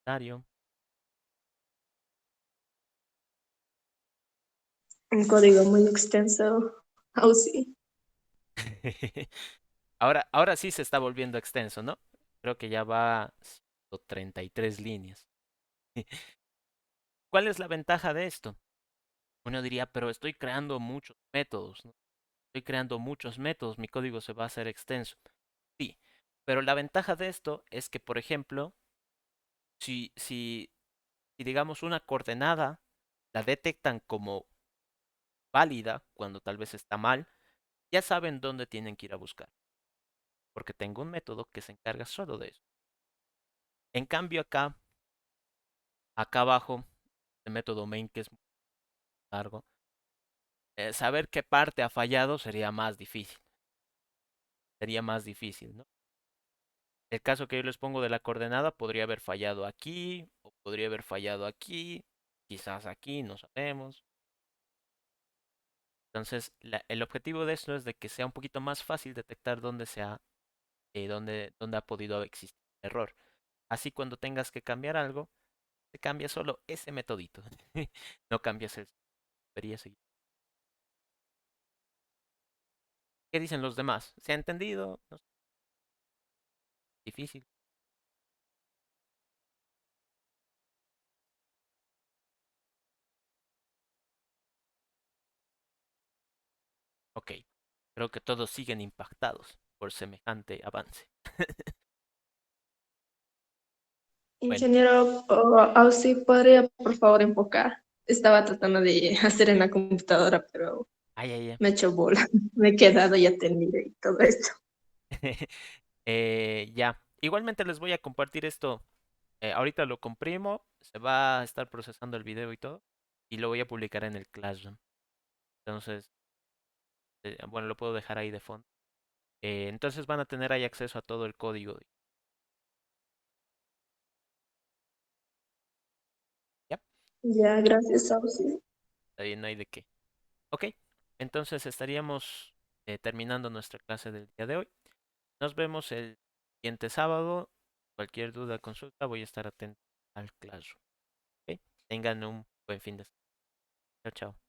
S1: comentario.
S2: Un código muy extenso. Oh, sí.
S1: Ahora sí se está volviendo extenso, ¿no? Creo que ya va 133 líneas. ¿Cuál es la ventaja de esto? Uno diría, pero estoy creando muchos métodos, ¿no? Estoy creando muchos métodos, mi código se va a hacer extenso. Sí, pero la ventaja de esto es que, por ejemplo, si, si, si digamos una coordenada la detectan como válida cuando tal vez está mal, ya saben dónde tienen que ir a buscar, porque tengo un método que se encarga solo de eso. En cambio acá abajo, el método main que es muy largo, saber qué parte ha fallado sería más difícil, ¿no? El caso que yo les pongo de la coordenada podría haber fallado aquí, o podría haber fallado aquí, quizás aquí, no sabemos. Entonces, el objetivo de esto es de que sea un poquito más fácil detectar dónde ha podido existir error. Así cuando tengas que cambiar algo, te cambia solo ese metodito. No cambias el debería seguir. ¿Qué dicen los demás? ¿Se ha entendido? No sé, difícil. Ok. Creo que todos siguen impactados por semejante avance. Bueno,
S2: Ingeniero, Ausi, ¿podría por favor enfocar? Estaba tratando de hacer en la computadora, pero
S1: ay, ay, ay.
S2: me he hecho bola. Me he quedado ya tendida y todo esto.
S1: Ya. Igualmente les voy a compartir esto. Ahorita lo comprimo, se va a estar procesando el video y todo, y lo voy a publicar en el Classroom. Entonces, bueno, lo puedo dejar ahí de fondo. Entonces van a tener ahí acceso a todo el código. Ya,
S2: Ya, gracias, Ausi.
S1: está bien, no hay de qué. Ok, entonces estaríamos terminando nuestra clase del día de hoy. Nos vemos el siguiente sábado. Cualquier duda, consulta, voy a estar atento al Classroom. Ok, tengan un buen fin de semana. Chao, chao.